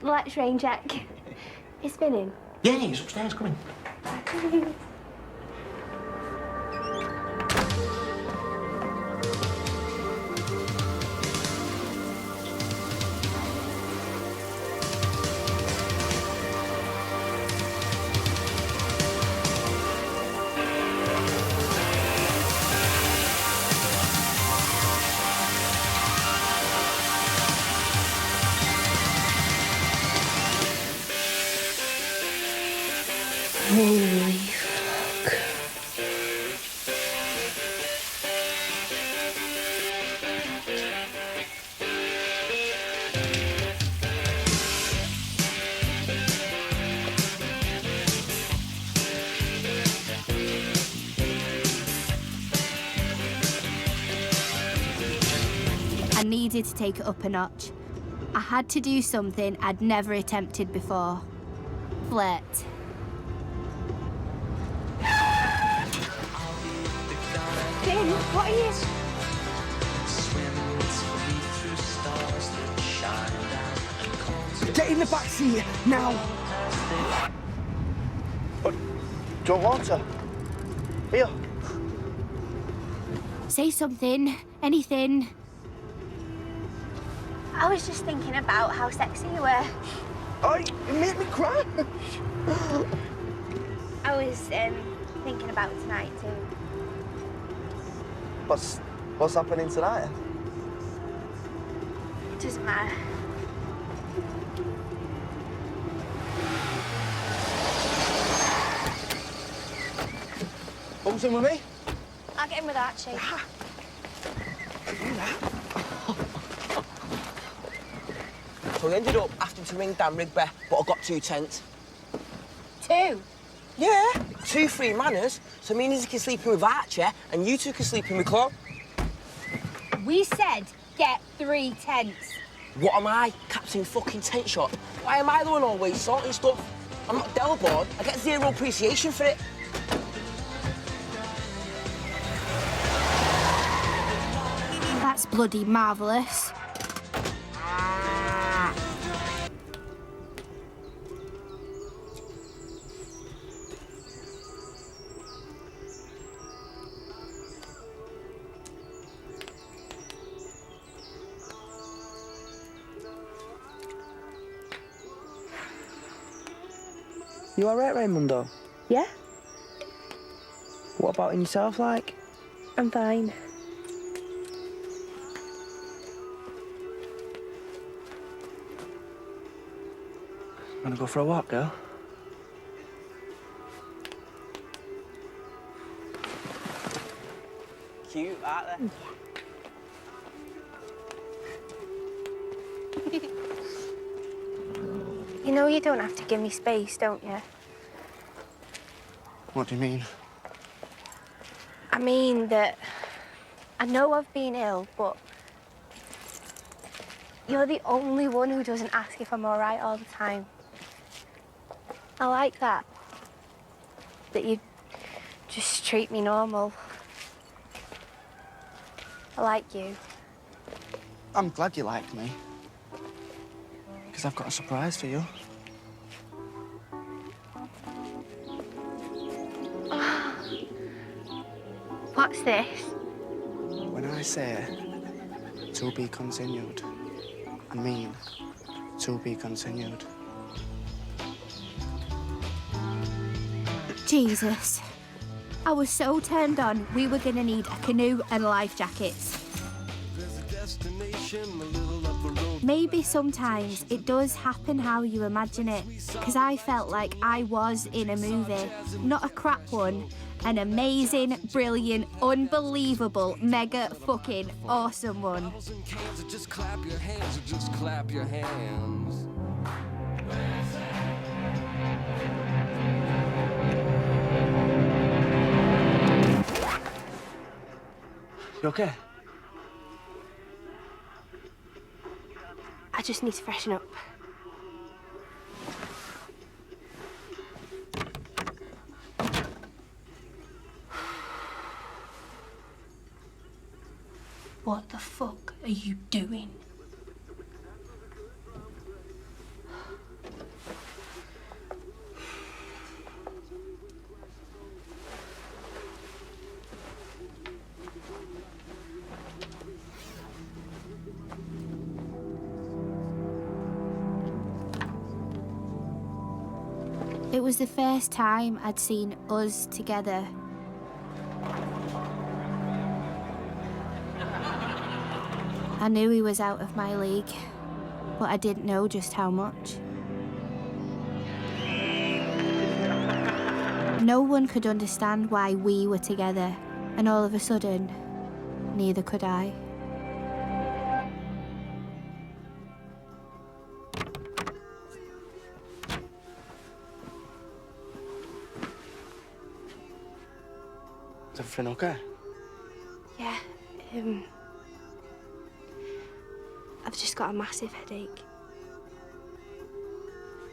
S1: let's rain check. It's spinning.
S14: Yeah, he's upstairs coming.
S1: Holy fuck.
S3: I needed to take it up a notch. I had to do something I'd never attempted before. Flirt.
S1: Finn, what are you...
S6: Get in the back seat now.
S14: Don't want to. Here.
S3: Say something. Anything.
S1: I was just thinking about how sexy you were.
S6: Oh, you made me cry.
S1: I was thinking about tonight too.
S6: What's happening tonight?
S1: It doesn't matter.
S6: Who's in with me?
S1: I'll get in with Archie.
S5: So we ended up having to ring Dan Rigby, but I got 2 tents.
S1: 2?
S5: Yeah, 2 free manners, so me and Izzy can sleep in with Archie, and you 2 can sleep in with Chloe.
S3: We said get 3 tents.
S5: What am I, Captain fucking Tent Shop? Why am I the one always sorting stuff? I'm not Delborn, I get 0 appreciation for it.
S3: That's bloody marvellous.
S6: You alright, Raimundo?
S1: Yeah,
S6: What about in yourself, like?
S1: I'm fine.
S6: Wanna go for a walk, girl? Cute, aren't they?
S1: You know you don't have to give me space, don't you?
S4: What do you mean?
S1: I mean that I know I've been ill, but you're the only one who doesn't ask if I'm all right all the time. I like that. That you just treat me normal. I like you.
S4: I'm glad you like me. Because I've got a surprise for you.
S1: What's this?
S4: When I say to be continued, I mean to be continued.
S3: Jesus. I was so turned on, we were gonna need a canoe and life jackets. Maybe sometimes it does happen how you imagine it, because I felt like I was in a movie. Not a crap one, an amazing, brilliant, unbelievable, mega fucking awesome one.
S11: Just clap your hands, just clap your hands.
S6: You okay?
S1: I just need to freshen up. What the fuck are you doing?
S3: It was the first time I'd seen us together. I knew he was out of my league, but I didn't know just how much. No one could understand why we were together, and all of a sudden, neither could I.
S6: Is everything okay?
S1: Yeah, I've just got a massive headache.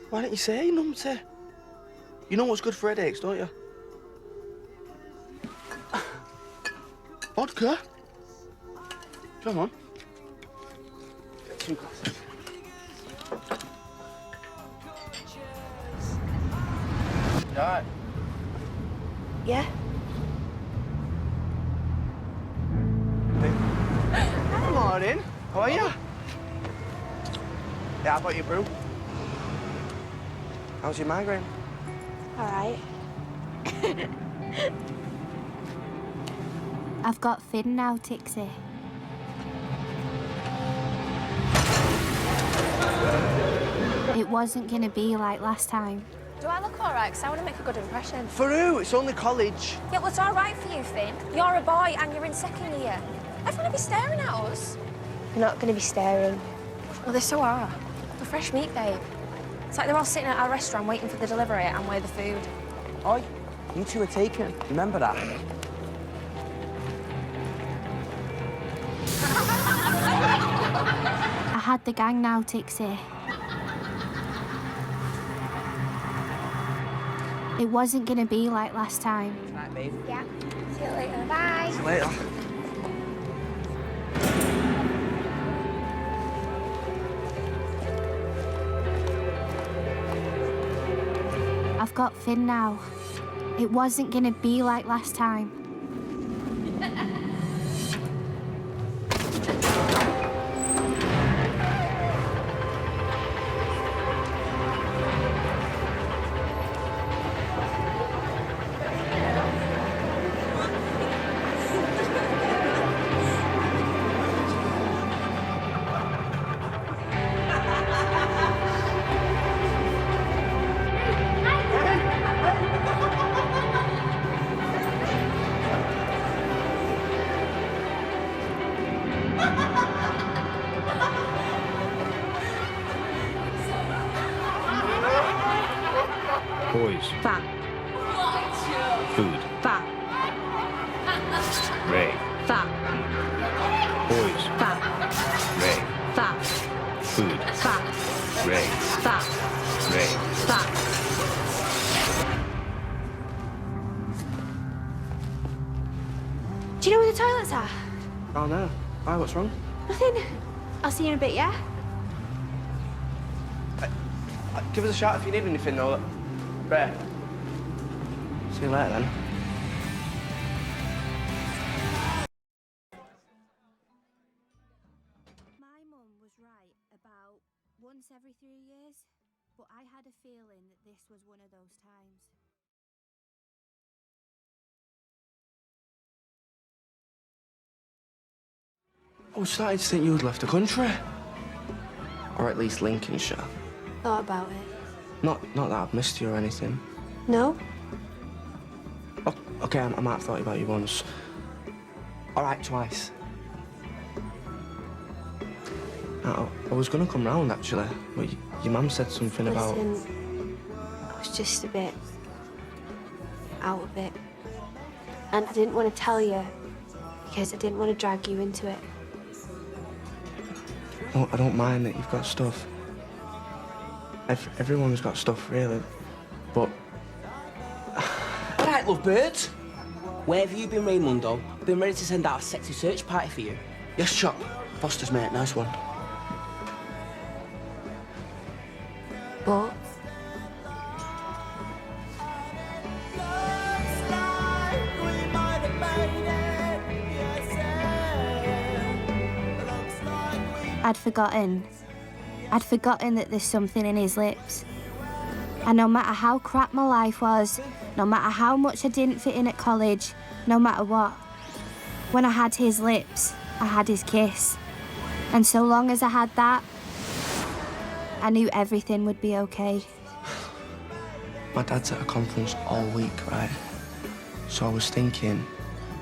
S6: Why don't you say, numpty? You know what's good for headaches, don't you? Vodka? Come on. Get some glasses. You all right?
S1: Yeah?
S6: Good morning. How are you? Yeah, I bought you a brew. How's your migraine?
S1: All right.
S3: I've got Finn now, Tixie. It wasn't gonna be like last time.
S2: Do I look all right? Because I want to make a good impression.
S6: For who? It's only college.
S2: Yeah, well, it's all right for you, Finn. You're a boy and you're in second year. Everyone will be staring at us.
S1: They're not going to be staring.
S2: Well, they so are. We're fresh meat, babe. It's like they're all sitting at our restaurant waiting for the delivery and we're the food.
S6: Oi, you two are taken. Remember that?
S3: I had the gang now, Tixie. It wasn't gonna be like last time.
S6: Night, babe.
S1: Yeah. See you later. Bye.
S6: See you later.
S3: I've got Finn now. It wasn't gonna be like last time.
S16: Boys.
S3: Fat.
S16: Food.
S3: Fat.
S16: Ray.
S3: Fat.
S16: Boys.
S3: Fat.
S16: Ray.
S3: Fat.
S16: Food.
S3: Fat.
S16: Ray.
S3: Fat.
S16: Ray.
S3: Fat. Do you know where the toilets are?
S4: Oh no. Why, what's wrong?
S3: Nothing. I'll see you in a bit, yeah?
S4: Give us a shout if you need anything, though. Ray. See you later, then.
S3: My mum was right about once every 3 years, but I had a feeling that this was one of those times.
S4: I was starting to think you'd left the country. Or at least Lincolnshire.
S1: Thought about it.
S4: Not that I've missed you or anything.
S1: No?
S4: Oh, okay, I might have thought about you once. All right, twice. I was going to come round, actually, but your mum said something about...
S1: Listen, I was just a bit out of it. And I didn't want to tell you because I didn't want to drag you into it.
S4: No, I don't mind that you've got stuff. Everyone's got stuff, really, but...
S5: All right, lovebirds. Where have you been, Raymundo? Been ready to send out a sexy search party for you.
S4: Yes, Chop. Foster's mate, nice one.
S1: But
S3: I'd forgotten. I'd forgotten that there's something in his lips. And no matter how crap my life was, no matter how much I didn't fit in at college, no matter what, when I had his lips, I had his kiss. And so long as I had that, I knew everything would be okay.
S4: My dad's at a conference all week, right? So I was thinking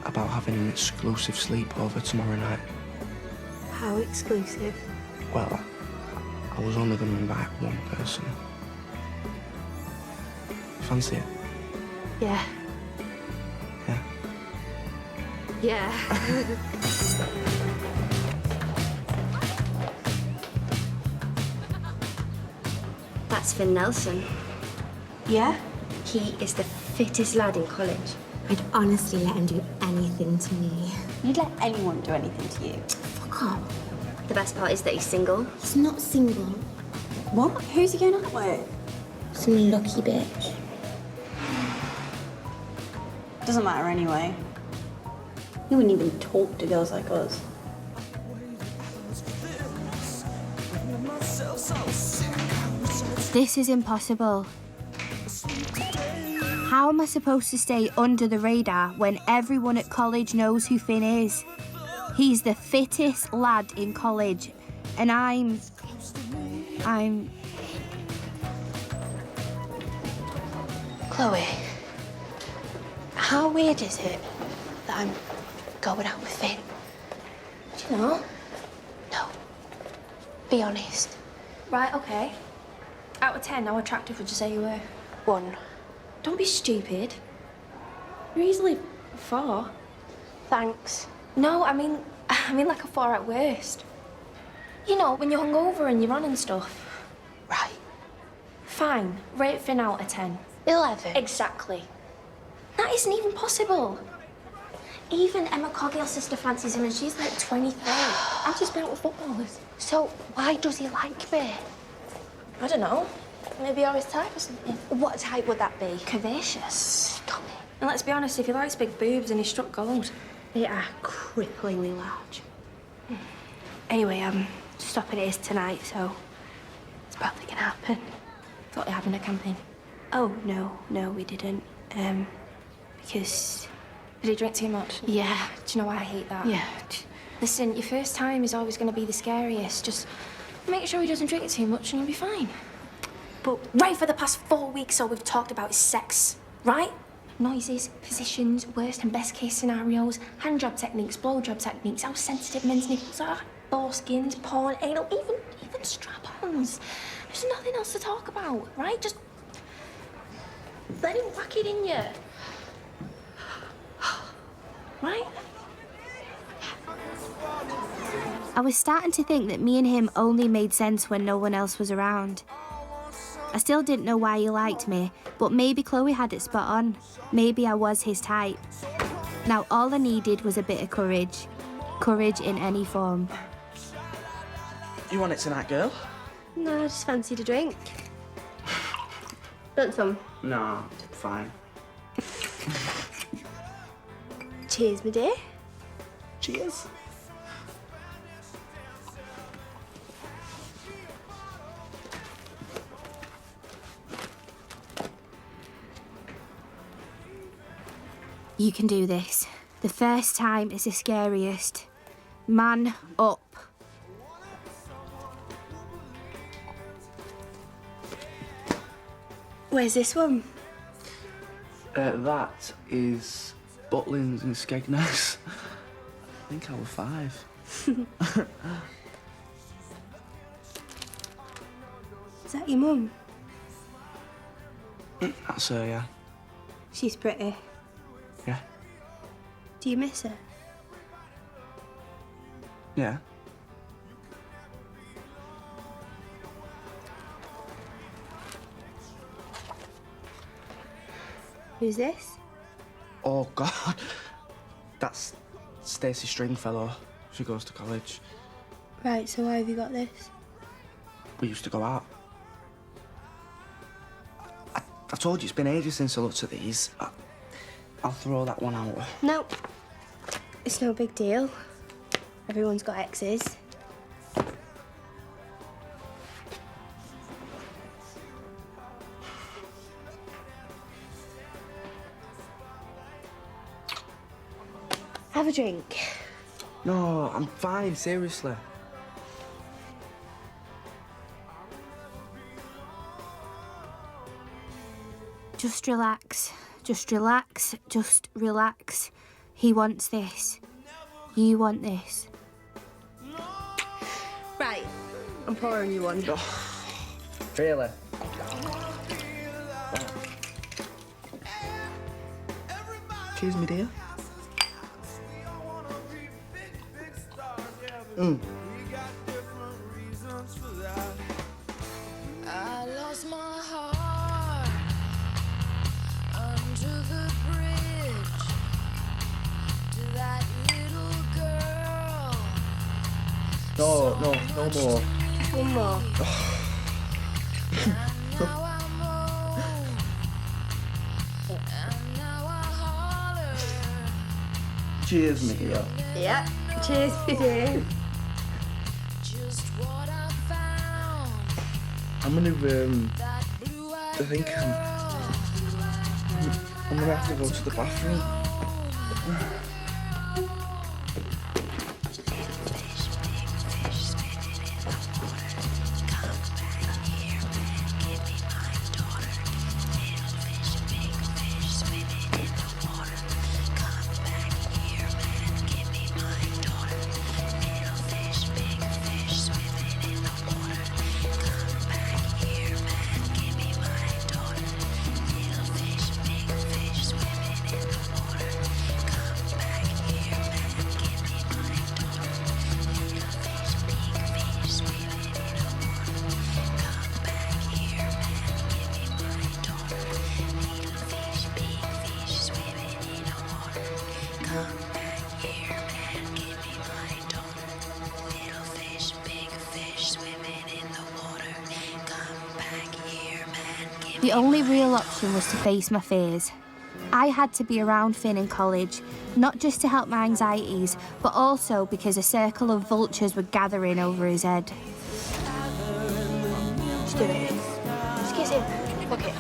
S4: about having an exclusive sleepover tomorrow night.
S1: how exclusive?
S4: Well, I was only going to invite one person. Fancy it?
S1: Yeah.
S4: Yeah.
S1: Yeah.
S3: That's Finn Nelson.
S1: Yeah?
S3: He is the fittest lad in college.
S17: I'd honestly let him do anything to me.
S1: You'd let anyone do anything to you?
S17: Fuck off.
S3: The best part is that he's single.
S17: He's not single.
S1: What? Who's he going out with?
S17: Some lucky bitch.
S1: Doesn't matter anyway. He wouldn't even talk to girls like us.
S3: This is impossible. How am I supposed to stay under the radar when everyone at college knows who Finn is? He's the fittest lad in college, and I'm...
S1: Chloe, how weird is it that I'm going out with Finn?
S2: Do you know?
S1: No. Be honest.
S2: Right, okay. Out of 10, how attractive would you say you were?
S1: 1.
S2: Don't be stupid. You're easily 4.
S1: Thanks.
S2: No, I mean like a 4 at worst. You know, when you're hungover and you're on and stuff.
S1: Right.
S2: Fine. Rate Finn out of 10.
S1: 11.
S2: Exactly. That isn't even possible. Even Emma Coggill's sister fancies him and she's like 23. I've just been out with footballers.
S1: So why does he like me?
S2: I don't know.
S1: Maybe you're his type or something.
S3: What type would that be?
S1: Curvaceous. Stop it. And let's be honest, if he likes big boobs and he struck gold.
S3: They are cripplingly large.
S1: Anyway, stopping it is tonight, so it's probably gonna happen. Thought we were having a campaign. Oh, no, we didn't. Because... Did he drink too much?
S3: Yeah.
S1: Do you know why I hate that?
S3: Yeah.
S1: Listen, your first time is always gonna be the scariest. Just make sure he doesn't drink too much and you'll be fine. But right for the past 4 weeks, all we've talked about is sex, right? Noises, positions, worst and best case scenarios, hand job techniques, blow job techniques, how sensitive men's nipples are, foreskins, porn, anal, even strap-ons. There's nothing else to talk about, right? Just let him whack it in you. Right?
S3: I was starting to think that me and him only made sense when no one else was around. I still didn't know why he liked me, but maybe Chloe had it spot on. Maybe I was his type. Now all I needed was a bit of courage. Courage in any form.
S4: You want it tonight, girl?
S3: No, I just fancied a drink. Want some?
S4: No, fine.
S3: Cheers, my dear.
S4: Cheers.
S3: You can do this. The first time is the scariest. Man up. Where's this one?
S4: That is Butlins and Skegness. I think I was 5.
S3: Is that your mum?
S4: That's her, yeah.
S3: She's pretty.
S4: Yeah.
S3: Do you miss her?
S4: Yeah.
S3: Who's this?
S4: Oh, God. That's Stacey Stringfellow. She goes to college.
S3: Right, so why have you got this?
S4: We used to go out. I told you it's been ages since I looked at these. I'll throw that one out.
S3: No. It's no big deal. Everyone's got exes. Have a drink.
S4: No, I'm fine, seriously.
S3: Just relax. Just relax. Just relax. He wants this. You want this. Right. I'm pouring you one.
S4: Really? Cheers, me dear.
S11: I lost my heart under the bridge to that little girl.
S4: No more.
S3: One more.
S11: Now I'm old, and now I holler.
S4: Cheers, me dear.
S3: Yeah. Cheers, dear.
S11: Just what I found.
S4: I'm gonna, I think I'm gonna have to go to the bathroom.
S3: The only real option was to face my fears. I had to be around Finn in college, not just to help my anxieties, but also because a circle of vultures were gathering over his head.
S1: Just do it. Just kiss him. Fuck it.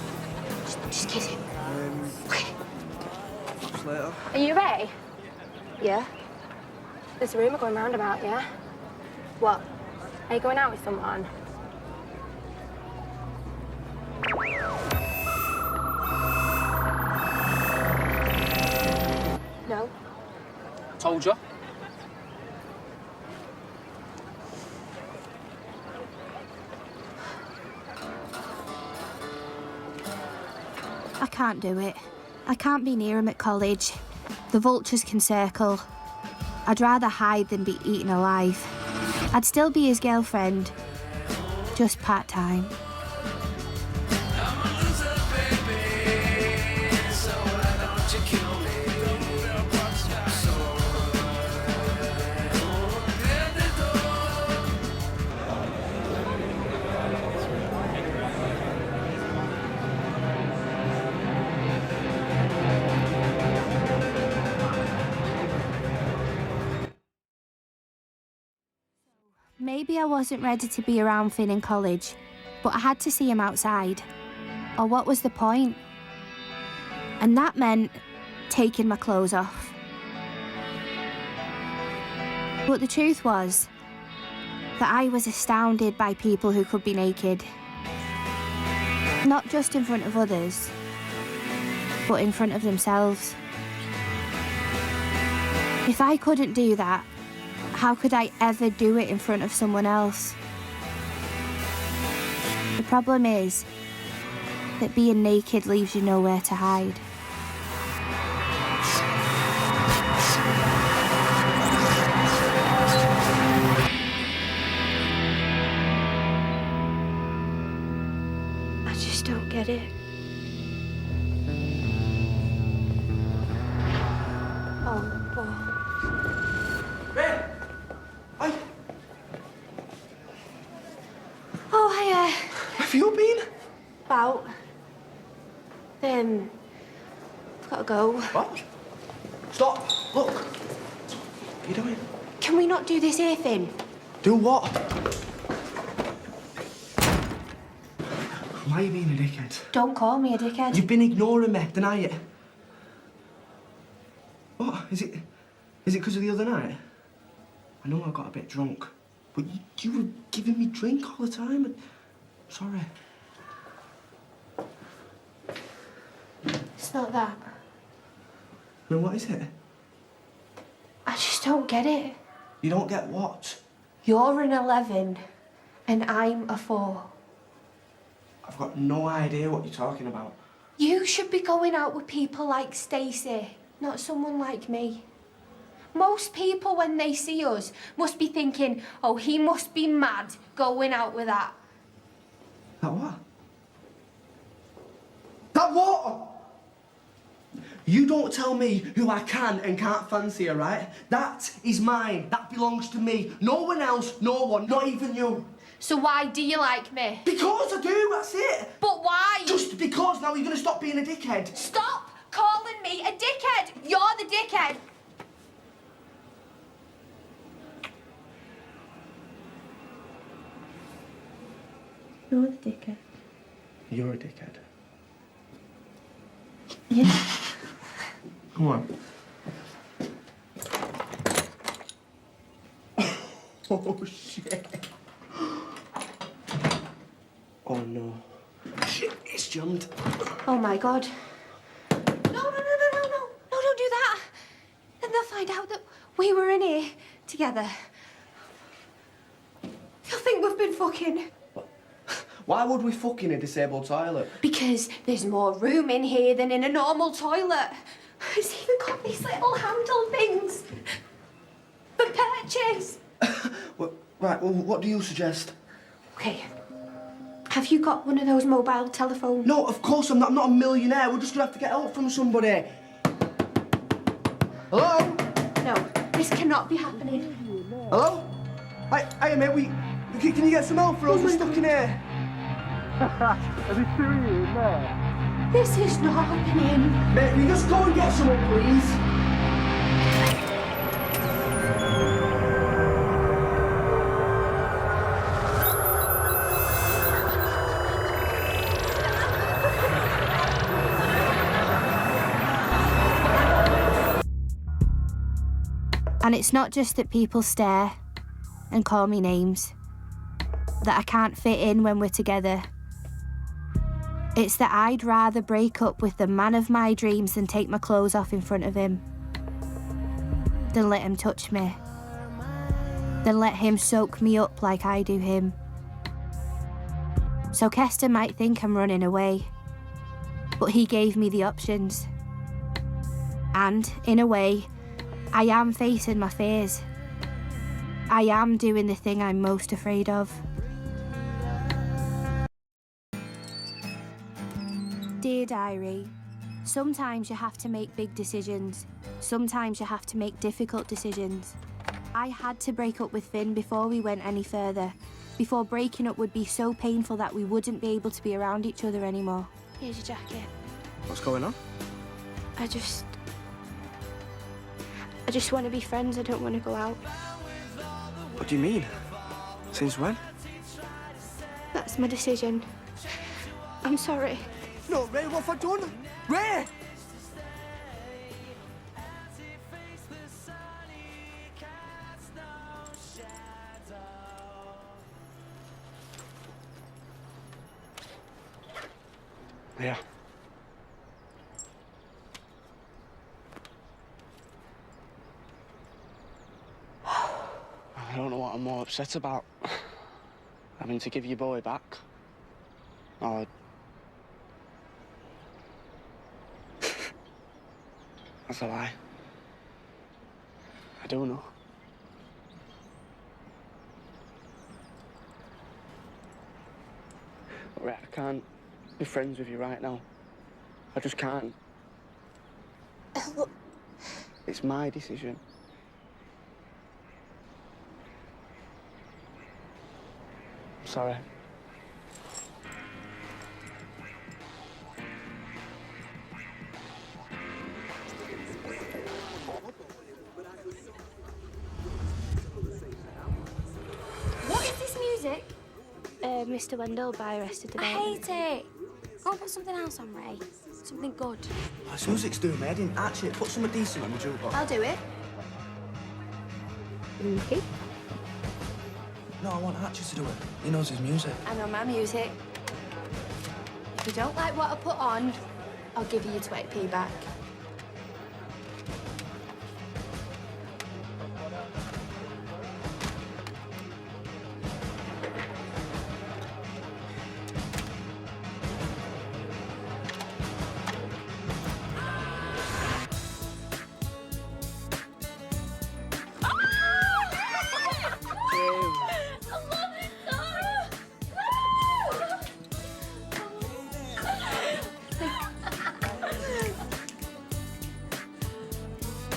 S1: Just kiss him. Okay.
S4: Later.
S1: Are you ready? Yeah. There's a rumour going round about you. What? Are you going out with someone? No.
S10: Told you.
S3: I can't do it. I can't be near him at college. The vultures can circle. I'd rather hide than be eaten alive. I'd still be his girlfriend, just part-time. Maybe I wasn't ready to be around Finn in college, but I had to see him outside. Or what was the point? And that meant taking my clothes off. But the truth was that I was astounded by people who could be naked. Not just in front of others, but in front of themselves. If I couldn't do that, how could I ever do it in front of someone else? The problem is that being naked leaves you nowhere to hide.
S1: I just don't get it. Oh, boy. Oh, hiya.
S4: Where have you been?
S1: About. I've got to go.
S4: What? Stop! Look! What are you doing?
S1: Can we not do this here, Finn?
S4: Do what? Why are you being a dickhead?
S1: Don't call me a dickhead.
S4: You've been ignoring me, deny it. What? Is it because of the other night? I know I got a bit drunk, but you were giving me drink all the time. And... Sorry.
S1: It's not that.
S4: Then what is it?
S1: I just don't get it.
S4: You don't get what?
S1: You're an 11 and I'm a 4.
S4: I've got no idea what you're talking about.
S1: You should be going out with people like Stacey, not someone like me. Most people, when they see us, must be thinking, oh, he must be mad going out with that.
S4: That what? That what? You don't tell me who I can and can't fancy, all right? That is mine. That belongs to me. No one else, no one, not even you.
S1: So why do you like me?
S4: Because I do, that's it.
S1: But why?
S4: Just because. Now you're going to stop being a dickhead.
S1: Stop calling me a dickhead. You're the dickhead. You're the dickhead.
S4: You're a dickhead.
S1: Yeah.
S4: Come on. Oh, shit. Oh, no. Shit, it's jammed.
S1: Oh, my God. No, don't do that. Then they'll find out that we were in here together. They'll think we've been fucking.
S4: Why would we fuck in a disabled toilet?
S1: Because there's more room in here than in a normal toilet. It's even got these little handle things for purchase.
S4: Right, well, what do you suggest?
S1: Okay. Have you got one of those mobile telephones?
S4: No, of course I'm not. I'm not a millionaire. We're just gonna have to get help from somebody. Hello?
S1: No, this cannot be happening.
S4: Hello? Hey, mate, can you get some help for us? We're stuck in here.
S6: Are there two of you in there?
S11: This is not happening.
S6: Mate, will you just go and get someone, please?
S3: And it's not just that people stare and call me names, that I can't fit in when we're together. It's that I'd rather break up with the man of my dreams than take my clothes off in front of him, than let him touch me, than let him soak me up like I do him. So Kester might think I'm running away, but he gave me the options. And, in a way, I am facing my fears. I am doing the thing I'm most afraid of. Dear Diary, sometimes you have to make big decisions. Sometimes you have to make difficult decisions. I had to break up with Finn before we went any further. Before breaking up would be so painful that we wouldn't be able to be around each other anymore.
S1: Here's your jacket.
S4: What's going on?
S1: I just want to be friends. I don't want to go out.
S4: What do you mean? Since when?
S1: That's my decision. I'm sorry.
S6: No, Ray, what have I done? Ray!
S4: Yeah. I don't know what I'm more upset about. Having to give your boy back. Or... That's a lie. I don't know. Right, I can't be friends with you right now. I just can't.
S1: Look.
S4: It's my decision. I'm sorry.
S3: What is this music?
S1: Mr. Wendell by Arrested
S3: I
S1: Development.
S3: hate it. Go and put something else on, Ray. Something good.
S6: This music's doing me head in. Actually, put something decent on the jukebox.
S3: I'll do it.
S1: Okay.
S6: No, I want Archie to do it. He knows his music.
S3: I know my music. If you don't like what I put on, I'll give you your 20p back.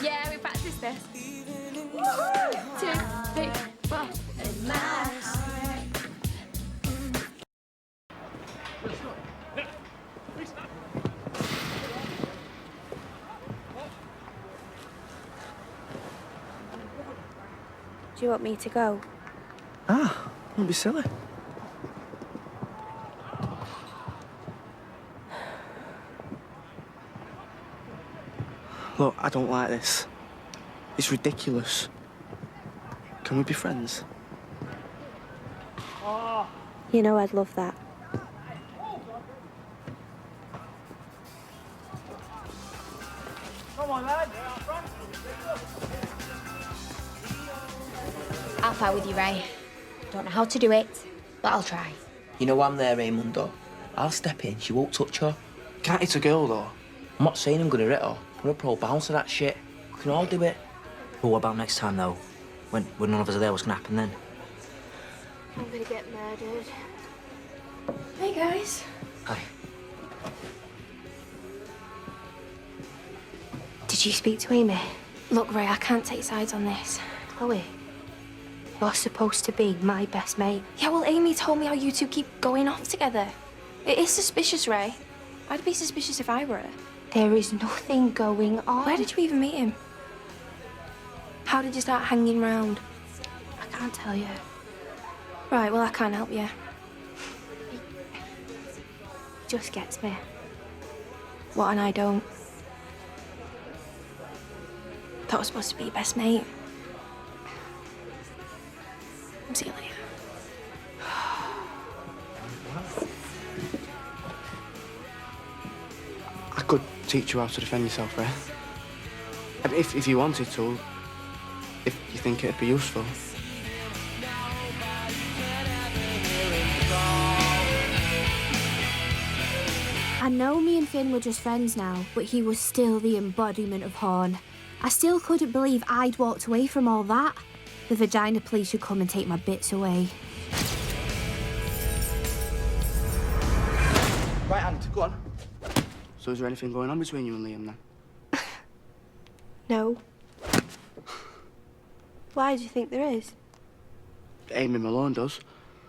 S1: Yeah, we practiced this. 2, 3, 4. Do you want me to go?
S4: Don't be silly. Look, I don't like this. It's ridiculous. Can we be friends?
S1: You know I'd love that.
S6: Come on, lad.
S2: I'll fight with you, Ray. Don't know how to do it, but I'll try.
S5: You know I'm there, Raymundo. I'll step in, she won't touch her.
S4: Can't hit a girl, though.
S5: I'm not saying I'm gonna hit her. I'm a pro bouncer, that shit. We can all do it.
S18: But what about next time, though? When none of us are there, what's gonna happen then?
S1: I'm gonna get murdered. Hey, guys.
S18: Hi.
S1: Did you speak to Amy? Look, Ray, I can't take sides on this. Chloe, you're supposed to be my best mate. Yeah, well, Amy told me how you two keep going off together. It is suspicious, Ray. I'd be suspicious if I were her.
S3: There is nothing going on.
S1: Where did you even meet him? How did you start hanging round?
S3: I can't tell you.
S1: Right, well, I can't help you.
S3: Just gets me.
S1: What, and I don't? Thought I was supposed to be your best mate. See you later.
S4: I could teach you how to defend yourself, Ray. If you wanted to. If you think it'd be useful.
S3: I know me and Finn were just friends now, but he was still the embodiment of Horn. I still couldn't believe I'd walked away from all that. The vagina police should come and take my bits away.
S4: Right hand, go on. So is there anything going on between you and Liam then?
S1: No. Why do you think there is?
S4: Amy Malone does.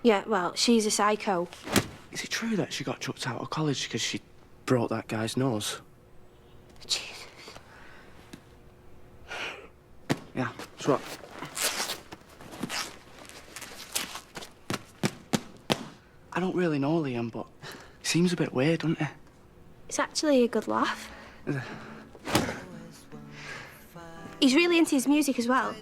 S1: Yeah, well, she's a psycho.
S4: Is it true that she got chucked out of college because she broke that guy's nose?
S1: Jesus.
S4: Yeah, so what? I don't really know Liam, but he seems a bit weird, doesn't he?
S1: It's actually a good laugh. He's really into his music as well.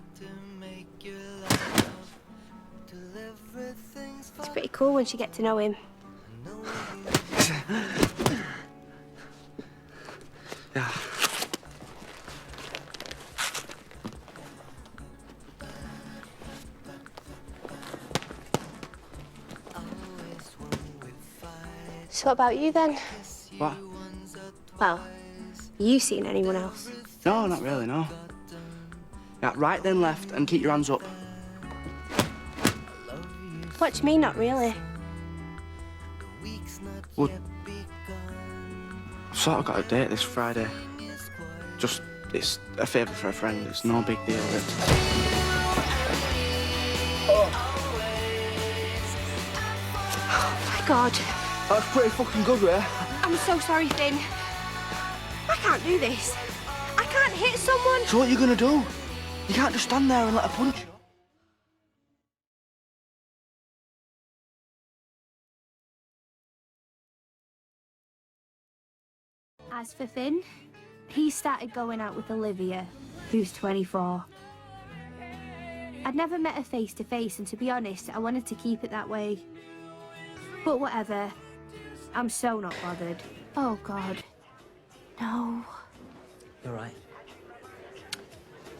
S1: It's pretty cool once you get to know him.
S4: Yeah.
S1: So what about you then?
S4: What?
S1: Well, you seen anyone else?
S4: No, not really, no. Yeah, right then left and keep your hands up.
S1: What do you mean, not really?
S4: Well, I've sort of got a date this Friday. Just, it's a favour for a friend. It's no big deal.
S1: Oh my God.
S4: That's pretty fucking good, Ray.
S1: I'm so sorry, Finn. I can't do this. I can't hit someone.
S4: So what are you gonna do? You can't just stand there and let her punch you.
S3: As for Finn, he started going out with Olivia, who's 24. I'd never met her face to face, and to be honest, I wanted to keep it that way. But whatever. I'm so not bothered. Oh, God. No.
S18: You're right.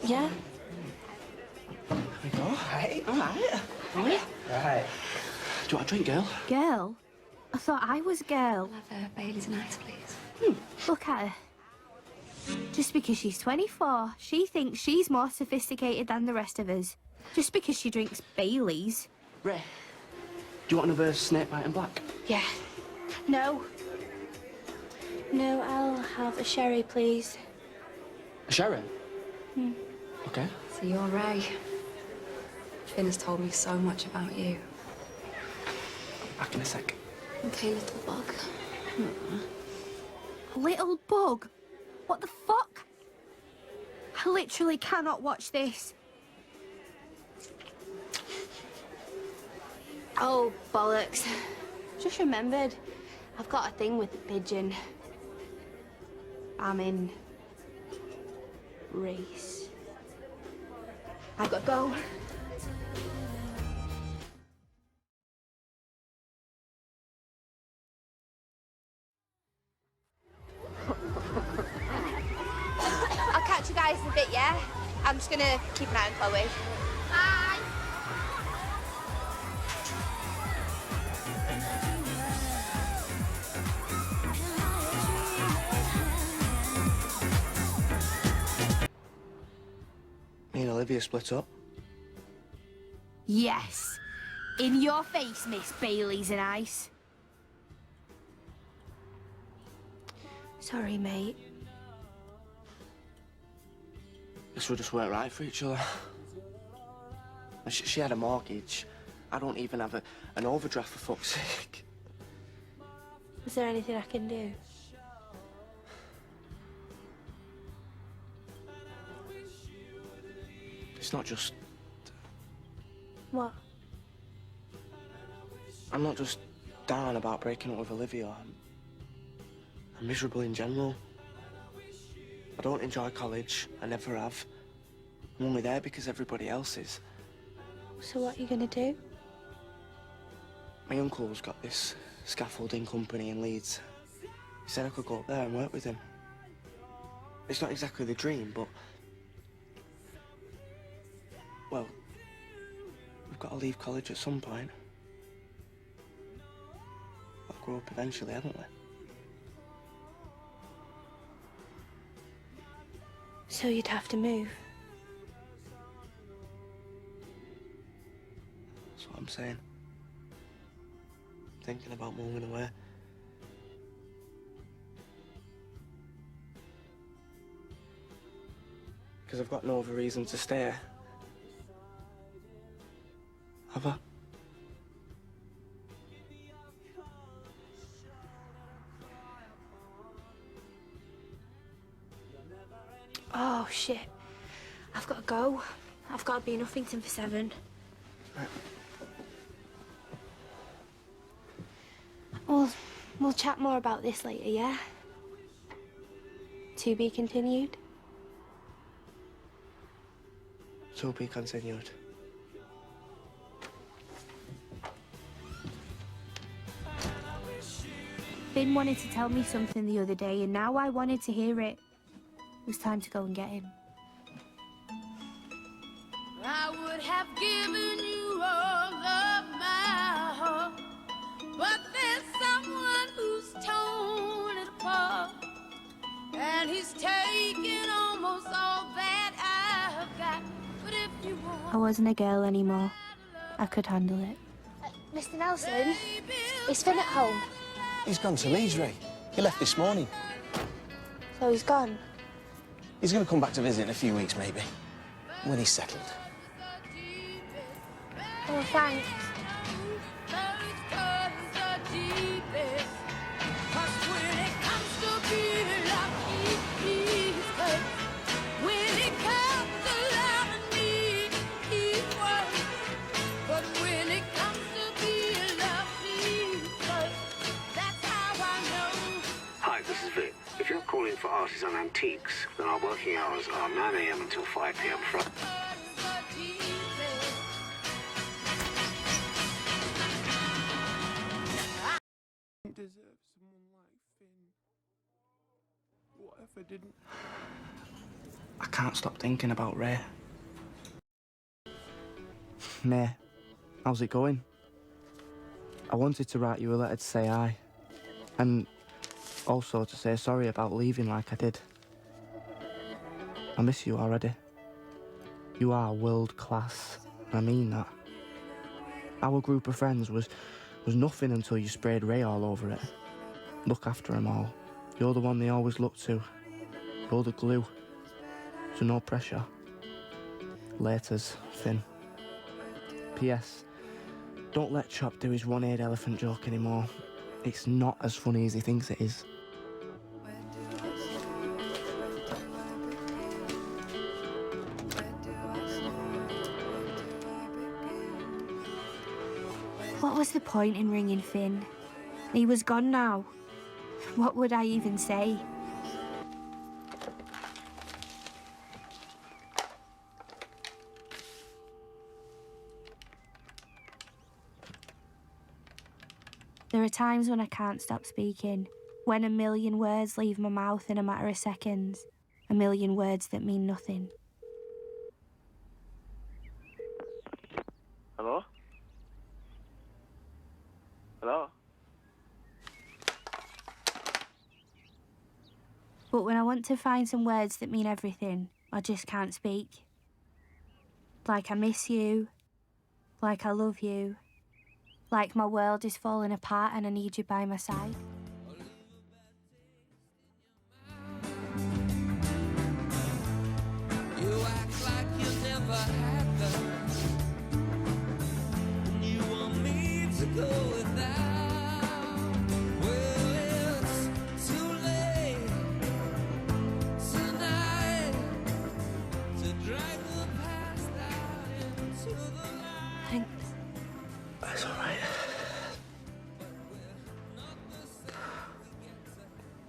S1: Yeah?
S4: There we go. All right. Right. Do you want a drink, girl?
S3: Girl? I thought I was a girl.
S1: I'll have Bailey's and ice, please.
S3: Look at her. Just because she's 24, she thinks she's more sophisticated than the rest of us. Just because she drinks Baileys.
S4: Ray, do you want another snakebite and black?
S1: Yeah. No. No, I'll have a sherry, please.
S4: A sherry? Okay.
S19: So you're Ray. Finn has told me so much about you.
S4: Back in a sec.
S19: Okay, little bug.
S3: A little bug? What the fuck? I literally cannot watch this.
S1: Oh, bollocks. Just remembered, I've got a thing with the pigeon. I'm in race. I've got to go. I'll catch you guys in a bit, yeah? I'm just gonna keep an eye on Chloe. Bye.
S4: Me and Olivia split up.
S3: Yes. In your face, Miss Baileys and Ice.
S1: Sorry, mate.
S4: Guess we just weren't right for each other. And she had a mortgage. I don't even have an overdraft, for fuck's sake.
S3: Is there anything I can do?
S4: It's not just...
S3: What?
S4: I'm not just down about breaking up with Olivia. I'm miserable in general. I don't enjoy college. I never have. I'm only there because everybody else is.
S3: So what are you gonna do?
S4: My uncle's got this scaffolding company in Leeds. He said I could go up there and work with him. It's not exactly the dream, but... well, we've got to leave college at some point. We'll grow up eventually, haven't we?
S3: So you'd have to move.
S4: That's what I'm saying. Thinking about moving away. Because I've got no other reason to stay. Have I?
S3: Oh, shit. I've got to go. I've got to be in Uffington for 7.
S4: Right.
S3: We'll chat more about this later, yeah? To be continued?
S4: To be continued.
S3: Finn wanted to tell me something the other day, and now I wanted to hear it. It was time to go and get him.
S11: I would have given you all of my heart, but there's someone who's torn it apart, and he's taken almost all that I've got. But if you want,
S3: I wasn't a girl anymore. I could handle it.
S1: Mr. Nelson, is Finn at home?
S15: He's gone to Leeds, Ray. He left this morning.
S1: So he's gone?
S15: He's going to come back to visit in a few weeks, maybe. When he's settled.
S1: Oh, thanks.
S20: Hi, this is Vic. If you're calling for Artisan Antiques, then our working hours are 9 a.m. until 5 p.m. from...
S7: You deserve someone like Finn. Whatever didn't...
S4: I can't stop thinking about Ray. May, how's it going? I wanted to write you a letter to say hi. And also to say sorry about leaving like I did. I miss you already. You are world class. I mean that. Our group of friends was nothing until you sprayed Ray all over it. Look after them all. You're the one they always look to. You're the glue. So no pressure. Laters, Finn. P.S. Don't let Chop do his one-eared elephant joke anymore. It's not as funny as he thinks it is.
S3: What was the point in ringing Finn? He was gone now. What would I even say? There are times when I can't stop speaking, when a million words leave my mouth in a matter of seconds, a million words that mean nothing.
S20: Hello? Hello?
S3: But when I want to find some words that mean everything, I just can't speak. Like I miss you, like I love you, like my world is falling apart and I need you by my side.
S11: you act like you never had them. You want me to go without. Well,
S1: Thanks.
S4: That's all right.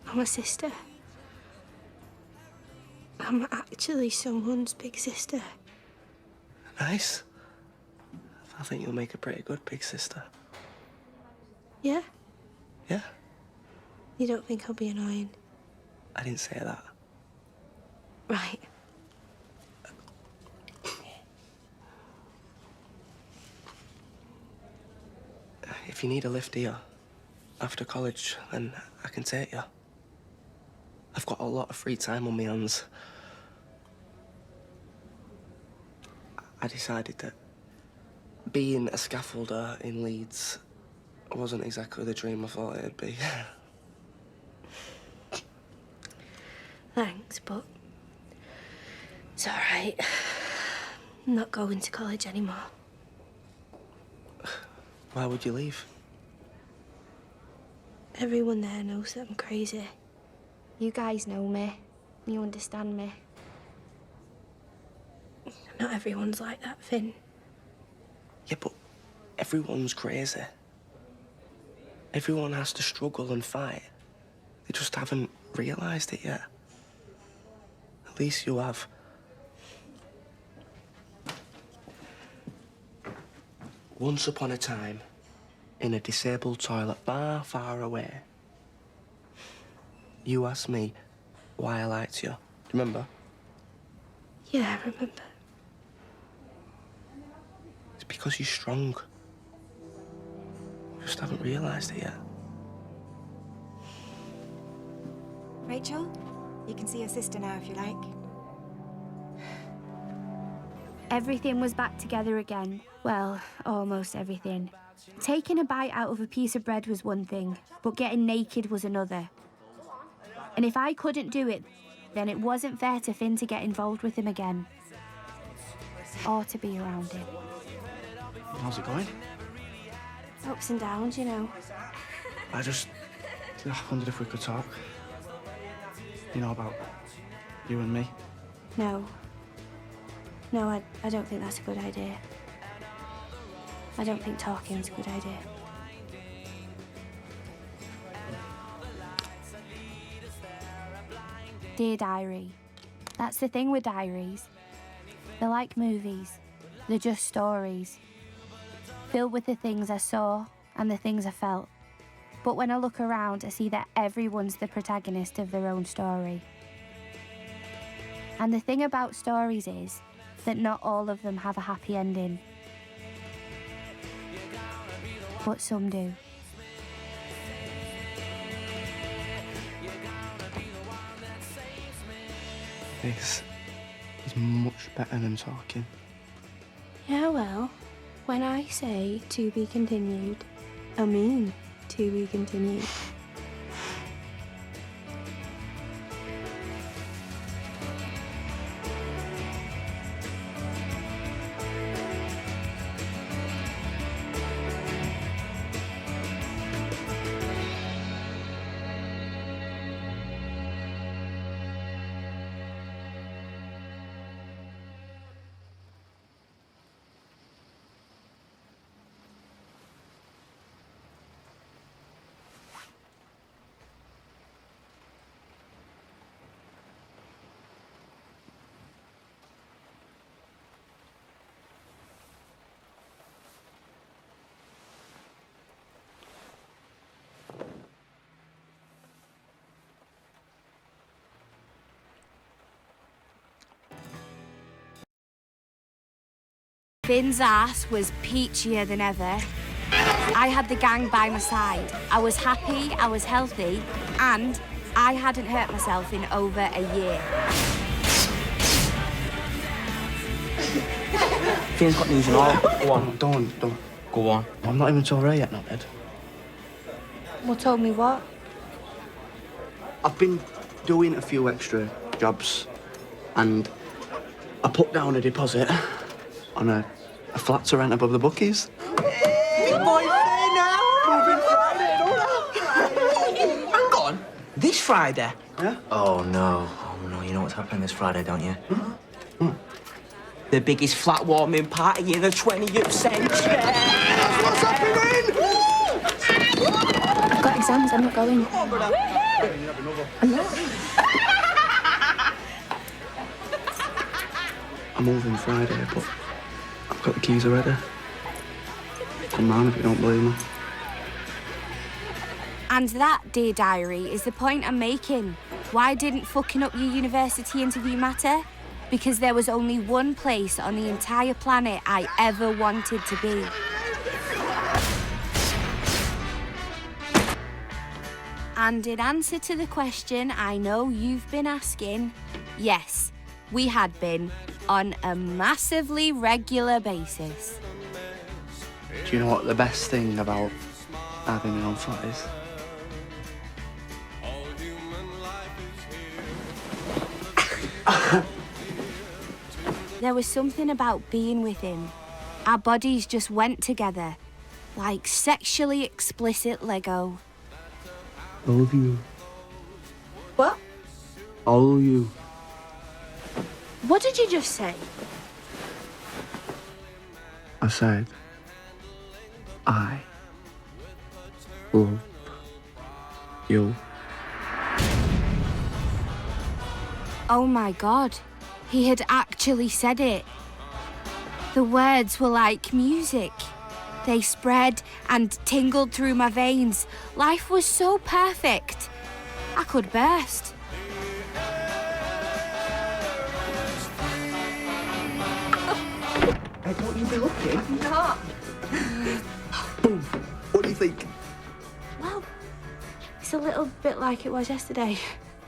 S1: I'm a sister. I'm actually someone's big sister.
S4: Nice. I think you'll make a pretty good big sister.
S1: Yeah?
S4: Yeah?
S1: You don't think I'll be annoying?
S4: I didn't say that.
S1: Right.
S4: If you need a lift here after college, then I can take you. I've got a lot of free time on my hands. I decided that being a scaffolder in Leeds wasn't exactly the dream I thought it'd be.
S1: Thanks, but it's all right. I'm not going to college anymore.
S4: Why would you leave?
S1: Everyone there knows that I'm crazy.
S3: You guys know me. You understand me.
S1: Not everyone's like that, Finn.
S4: Yeah, but everyone's crazy. Everyone has to struggle and fight. They just haven't realised it yet. At least you have. Once upon a time, in a disabled toilet far, far away, you asked me why I liked you. Do you remember?
S1: Yeah, I remember.
S4: It's because you're strong. You just haven't realised it yet.
S21: Rachel, you can see your sister now if you like.
S3: Everything was back together again. Well, almost everything. Taking a bite out of a piece of bread was one thing, but getting naked was another. And if I couldn't do it, then it wasn't fair to Finn to get involved with him again. Or to be around him.
S4: How's it going?
S1: Ups and downs, you know.
S4: I wondered if we could talk. You know, about you and me.
S1: No. No, I don't think that's a good idea. I don't think talking's a good idea.
S3: Dear Diary. That's the thing with diaries. They're like movies. They're just stories. Filled with the things I saw and the things I felt. But when I look around, I see that everyone's the protagonist of their own story. And the thing about stories is that not all of them have a happy ending. But some do.
S4: This is much better than talking.
S1: Yeah, well, when I say to be continued, I mean to be continued.
S3: Finn's ass was peachier than ever. I had the gang by my side. I was happy, I was healthy, and I hadn't hurt myself in over a year.
S4: Finn's got news and all. Go on. Don't. Go on. I'm not even told her yet, not Ed.
S1: Well, told me what?
S4: I've been doing a few extra jobs, and I put down a deposit on a flat to rent above the bookies.
S10: Big boy Finn now! Moving Friday, hang on. This Friday?
S4: Yeah?
S18: Oh, no. Oh, no. You know what's happening this Friday, don't you?
S10: The biggest flat warming party in the 20th century.
S6: That's what's happening!
S1: I've got exams, I'm not going. I'm not.
S4: I'm moving Friday, but I've got the keys already. Come round if you don't believe me.
S3: And that, dear diary, is the point I'm making. Why didn't fucking up your university interview matter? Because there was only one place on the entire planet I ever wanted to be. And in answer to the question I know you've been asking, yes, we had been on a massively regular basis.
S4: Do you know what the best thing about having my own flat is?
S3: There was something about being with him. Our bodies just went together, like sexually explicit Lego.
S4: All of you.
S3: What?
S4: All of you.
S3: What did you just say?
S4: I said, I love you.
S3: Oh my God, he had actually said it. The words were like music. They spread and tingled through my veins. Life was so perfect. I could burst.
S6: Hey, don't you be looking?
S2: I'm not.
S6: Boom. What do you think?
S3: Well, it's a little bit like it was yesterday.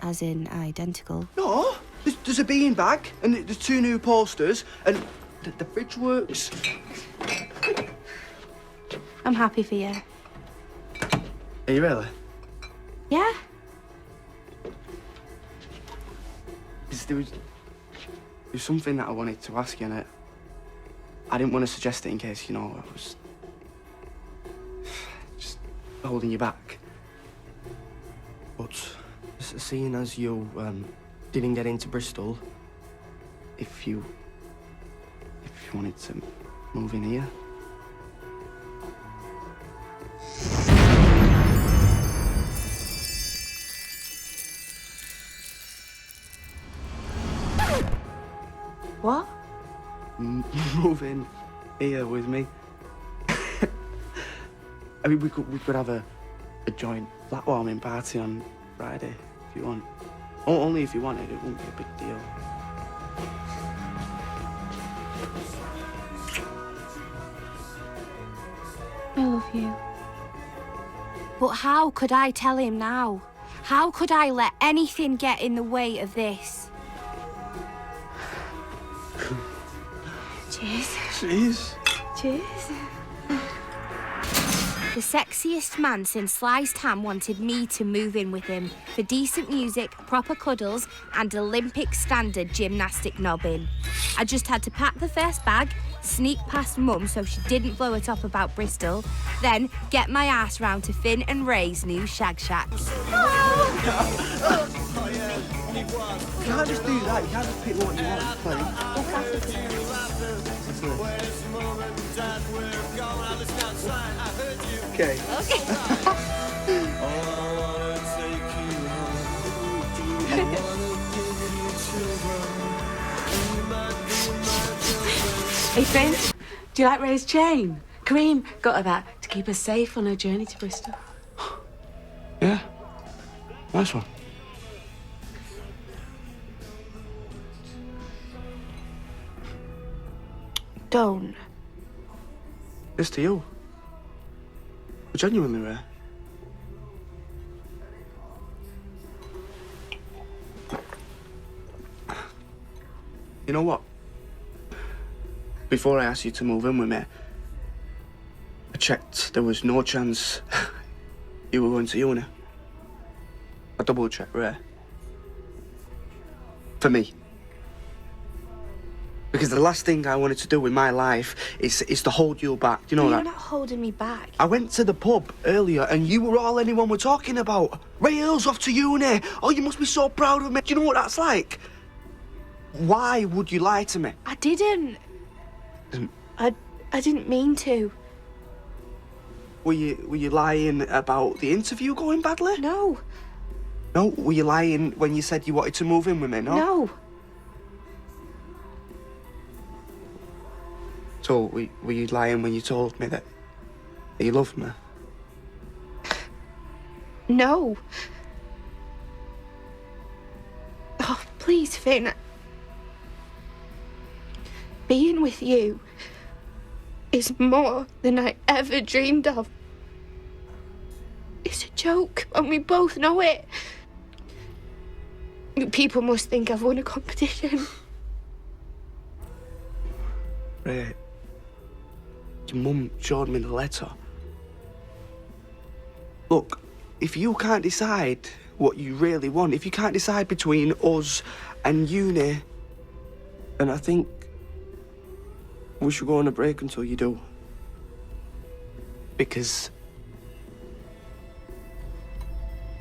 S3: As in, identical.
S6: No, there's a bean bag, and there's 2 new posters, and the fridge works.
S3: I'm happy for you.
S4: Are you really?
S3: Yeah?
S4: There's something that I wanted to ask you, and I didn't want to suggest it in case, you know, I was just holding you back. But seeing as you didn't get into Bristol, if you wanted to move in here.
S3: What?
S4: Move in here with me. I mean, we could have a joint flat warming party on Friday if you want. Only if you wanted, it wouldn't be a big deal.
S3: I love you. But how could I tell him now? How could I let anything get in the way of this? Cheers.
S4: Cheers.
S3: Cheers. The sexiest man since Sliced Ham wanted me to move in with him for decent music, proper cuddles, and Olympic standard gymnastic knobbing. I just had to pack the first bag, sneak past Mum so she didn't blow it up about Bristol, then get my ass round to Finn and Ray's new shag shack.
S6: You can't just do that. You can't just pick what you want to play. Okay.
S12: Hey, Finn, do you like Ray's chain? Kareem got her that to keep her safe on her journey to Bristol.
S4: Yeah. Nice one.
S3: Don't.
S4: It's to you. Genuinely, Ray. You know what? Before I asked you to move in with me, I checked there was no chance you were going to uni. I double-checked, Ray. For me. Because the last thing I wanted to do in my life is to hold you back. Do you know
S3: You're
S4: that?
S3: not holding me back.
S4: I went to the pub earlier and you were all anyone were talking about. Ray Earl's off to uni. Oh, you must be so proud of me. Do you know what that's like?
S6: Why would you lie to me?
S1: I didn't. I didn't mean to.
S6: Were you lying about the interview going badly?
S1: No.
S6: No? Were you lying when you said you wanted to move in with me, no?
S1: No.
S6: So, were you lying when you told me that you loved me?
S1: No. Oh, please, Finn. Being with you is more than I ever dreamed of. It's a joke, and we both know it. People must think I've won a competition.
S6: Ray, your mum showed me the letter. Look, if you can't decide what you really want, if you can't decide between us and uni, then I think we should go on a break until you do. Because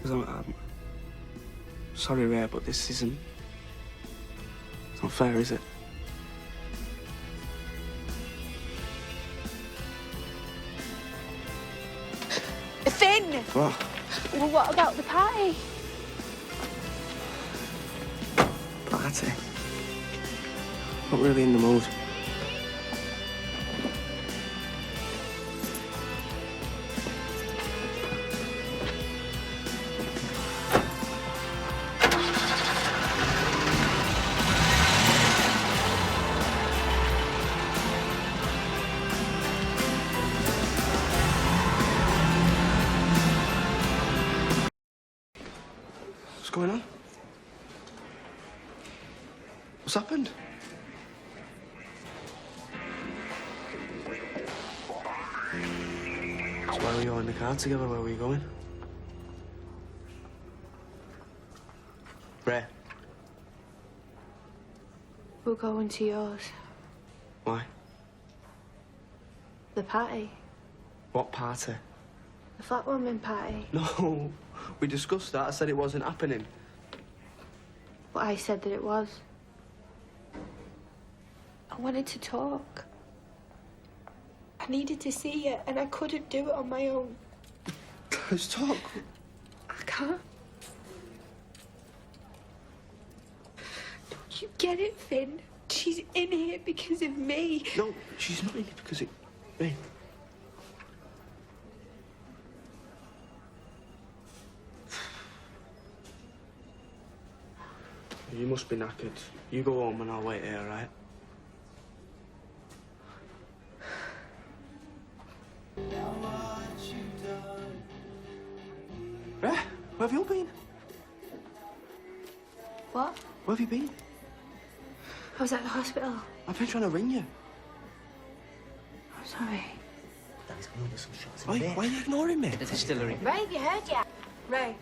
S6: I'm sorry, Ray, but this isn't... It's not fair, is it?
S1: Finn!
S6: What?
S1: Well, what about the party?
S6: Party? Not really in the mood. What's going on? What's happened? So why were you all in the car together? Where were you going? Ray.
S1: We're going to yours.
S6: Why?
S1: The party.
S6: What party?
S1: The flatwarming party.
S6: No, we discussed that. I said it wasn't happening.
S1: But I said that it was. I wanted to talk. I needed to see you, and I couldn't do it on my own.
S6: Let's talk.
S1: I can't. Don't you get it, Finn? She's in here because of me.
S6: No, she's not in here because of me. You must be knackered. You go home and I'll wait here, right? Ray, where have you been?
S1: What?
S6: Where have you been?
S1: I was at the hospital.
S6: I've been trying to ring you.
S1: I'm sorry.
S6: Why are you ignoring me?
S18: The distillery.
S1: Ray, have you heard yet?
S21: Ray.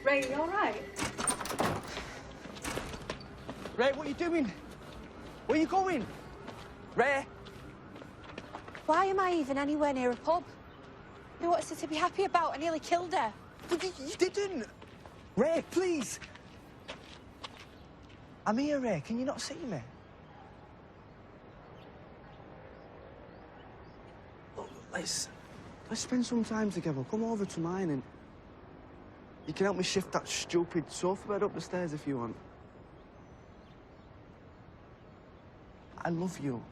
S21: Ray, you all right?
S6: Ray, what are you doing? Where are you going? Ray?
S21: Why am I even anywhere near a pub? What's there to be happy about? I nearly killed her.
S6: But you didn't. Ray, please. I'm here, Ray. Can you not see me? Look, let's spend some time together. Come over to mine and you can help me shift that stupid sofa bed up the stairs if you want. I love you.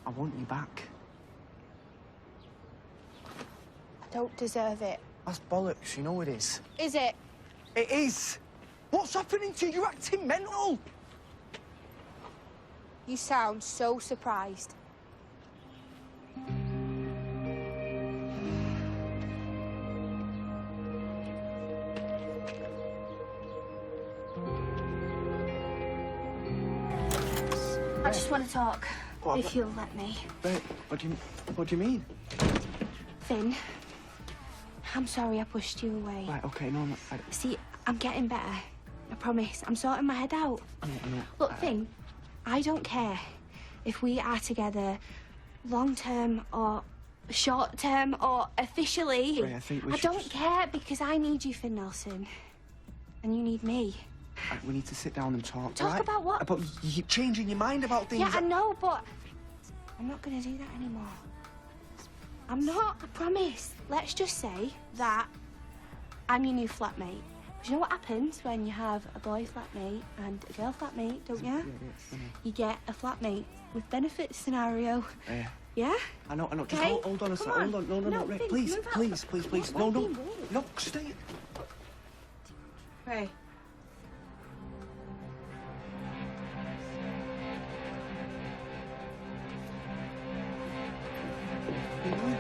S6: I want you back.
S21: I don't deserve it.
S6: That's bollocks, you know it is.
S21: Is it?
S6: It is. What's happening to you? You're acting mental.
S21: You sound so surprised. I just want to talk,
S6: What?
S21: if you'll let me.
S6: Wait, what do you mean?
S21: Finn, I'm sorry I pushed you away.
S6: Right, okay, no,
S21: See, I'm getting better. I promise. I'm sorting my head out.
S6: No.
S21: Look, Finn, I don't care if we are together long-term or short-term or officially.
S6: Ray, I think we
S21: I
S6: should
S21: don't
S6: just...
S21: care because I need you, Finn Nelson. And you need me.
S6: We need to sit down and talk,
S21: Talk
S6: right?
S21: about what?
S6: About you changing your mind about things.
S21: Yeah, I know, but I'm not gonna do that anymore. I'm not, I promise. Let's just say that I'm your new flatmate. Do you know what happens when you have a boy flatmate and a girl flatmate, don't you? You get a flatmate with benefits scenario. Yeah?
S6: I know. Just
S21: Okay,
S6: hold on a
S21: come
S6: sec.
S21: on.
S6: Hold on. No,
S21: No,
S6: Ray.
S21: Finn,
S6: Please.
S21: move out.
S6: No, stay.
S21: Ray.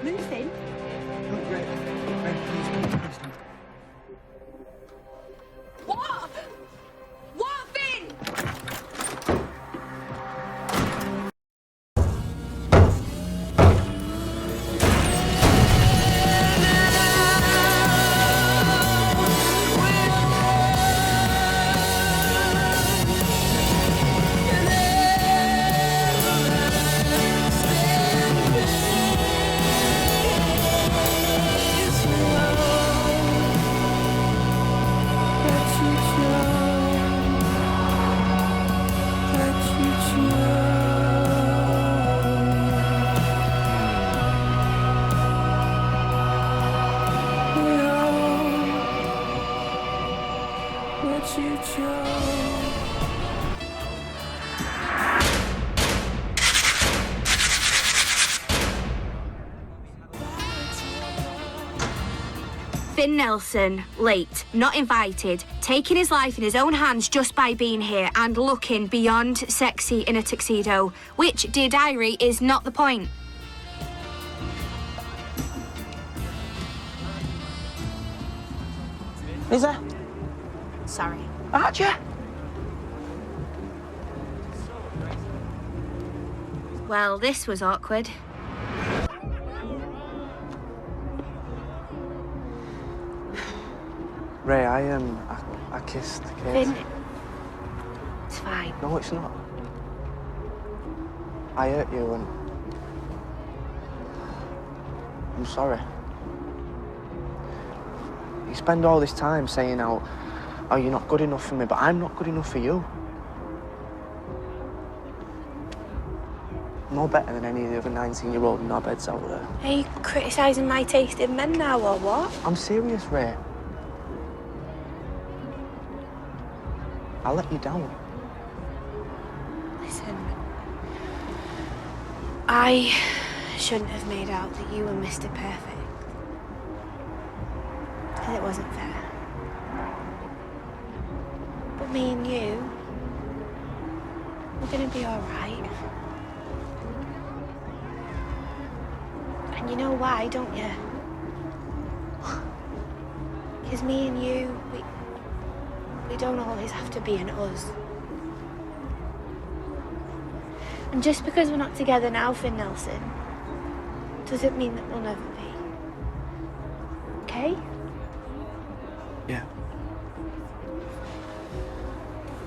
S21: Move in.
S6: No, Ray, please don't.
S2: What? What, Finn?
S7: What you chose.
S3: Finn Nelson, late, not invited, taking his life in his own hands just by being here and looking beyond sexy in a tuxedo, which, dear diary, is not the point.
S4: Lisa?
S3: Sorry.
S4: Archer?
S3: Well, this was awkward.
S6: Ray, I kissed Kate.
S3: Finn, it's fine.
S6: No, it's not. I hurt you and I'm sorry. You spend all this time saying how you're not good enough for me, but I'm not good enough for you. I'm no better than any of the other 19-year-old knobheads out there.
S21: Are you criticising my taste in men now, or what?
S6: I'm serious, Ray. I let you down.
S21: Listen, I shouldn't have made out that you were Mr. Perfect. Because it wasn't fair. But me and you, we're gonna be all right. And you know why, don't you? Because me and you, we don't always have to be an us. And just because we're not together now, Finn Nelson, doesn't mean that we'll never be. Okay?
S6: Yeah.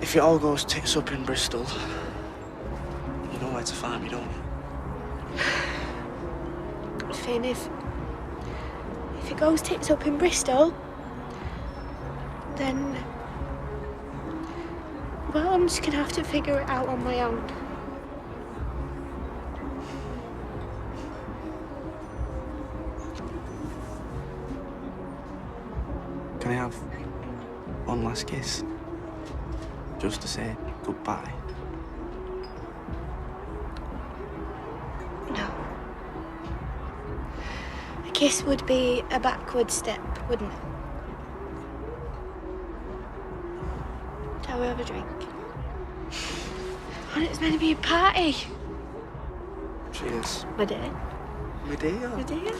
S6: If it all goes tits up in Bristol, you know where to find me, don't you?
S21: Finn, if it goes tits up in Bristol, then, well, I'm just gonna have to figure it out on my own.
S6: Can I have one last kiss? Just to say goodbye.
S21: No. A kiss would be a backward step, wouldn't it? Shall we have a drink? And it's meant to be a party.
S6: Cheers.
S21: My dear.
S6: My dear.
S21: My dear.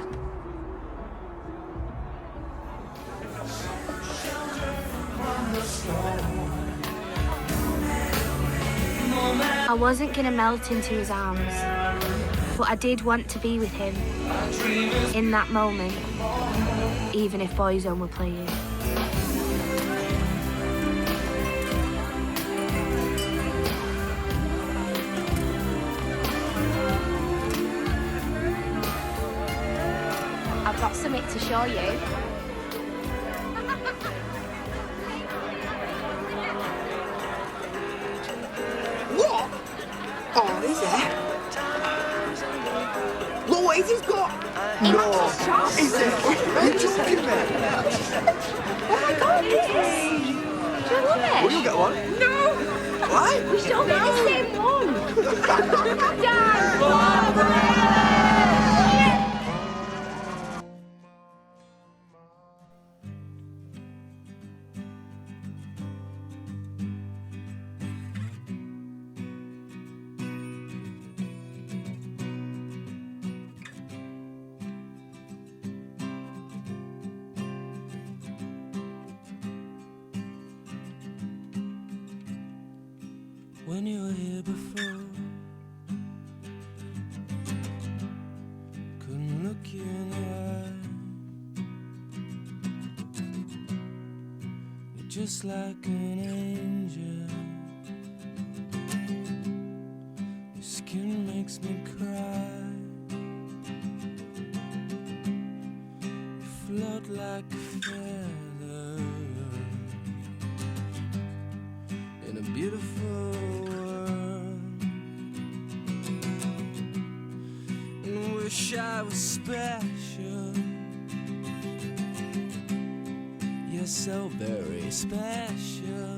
S3: I wasn't gonna melt into his arms, but I did want to be with him in that moment, even if Boyzone were playing. I've got something to show you.
S10: Oh, is it? Look what he's got!
S6: No, is it? You're joking, mate?
S2: Oh my God, it is! Do you love it?
S6: Will you get one?
S2: No!
S6: Why?
S2: We should all get the same one! Dan!
S7: When you were here before, couldn't look you in the eye. You're just like an angel. Your skin makes me cry. You float like a feather in a beautiful wish I was special. You're so very special.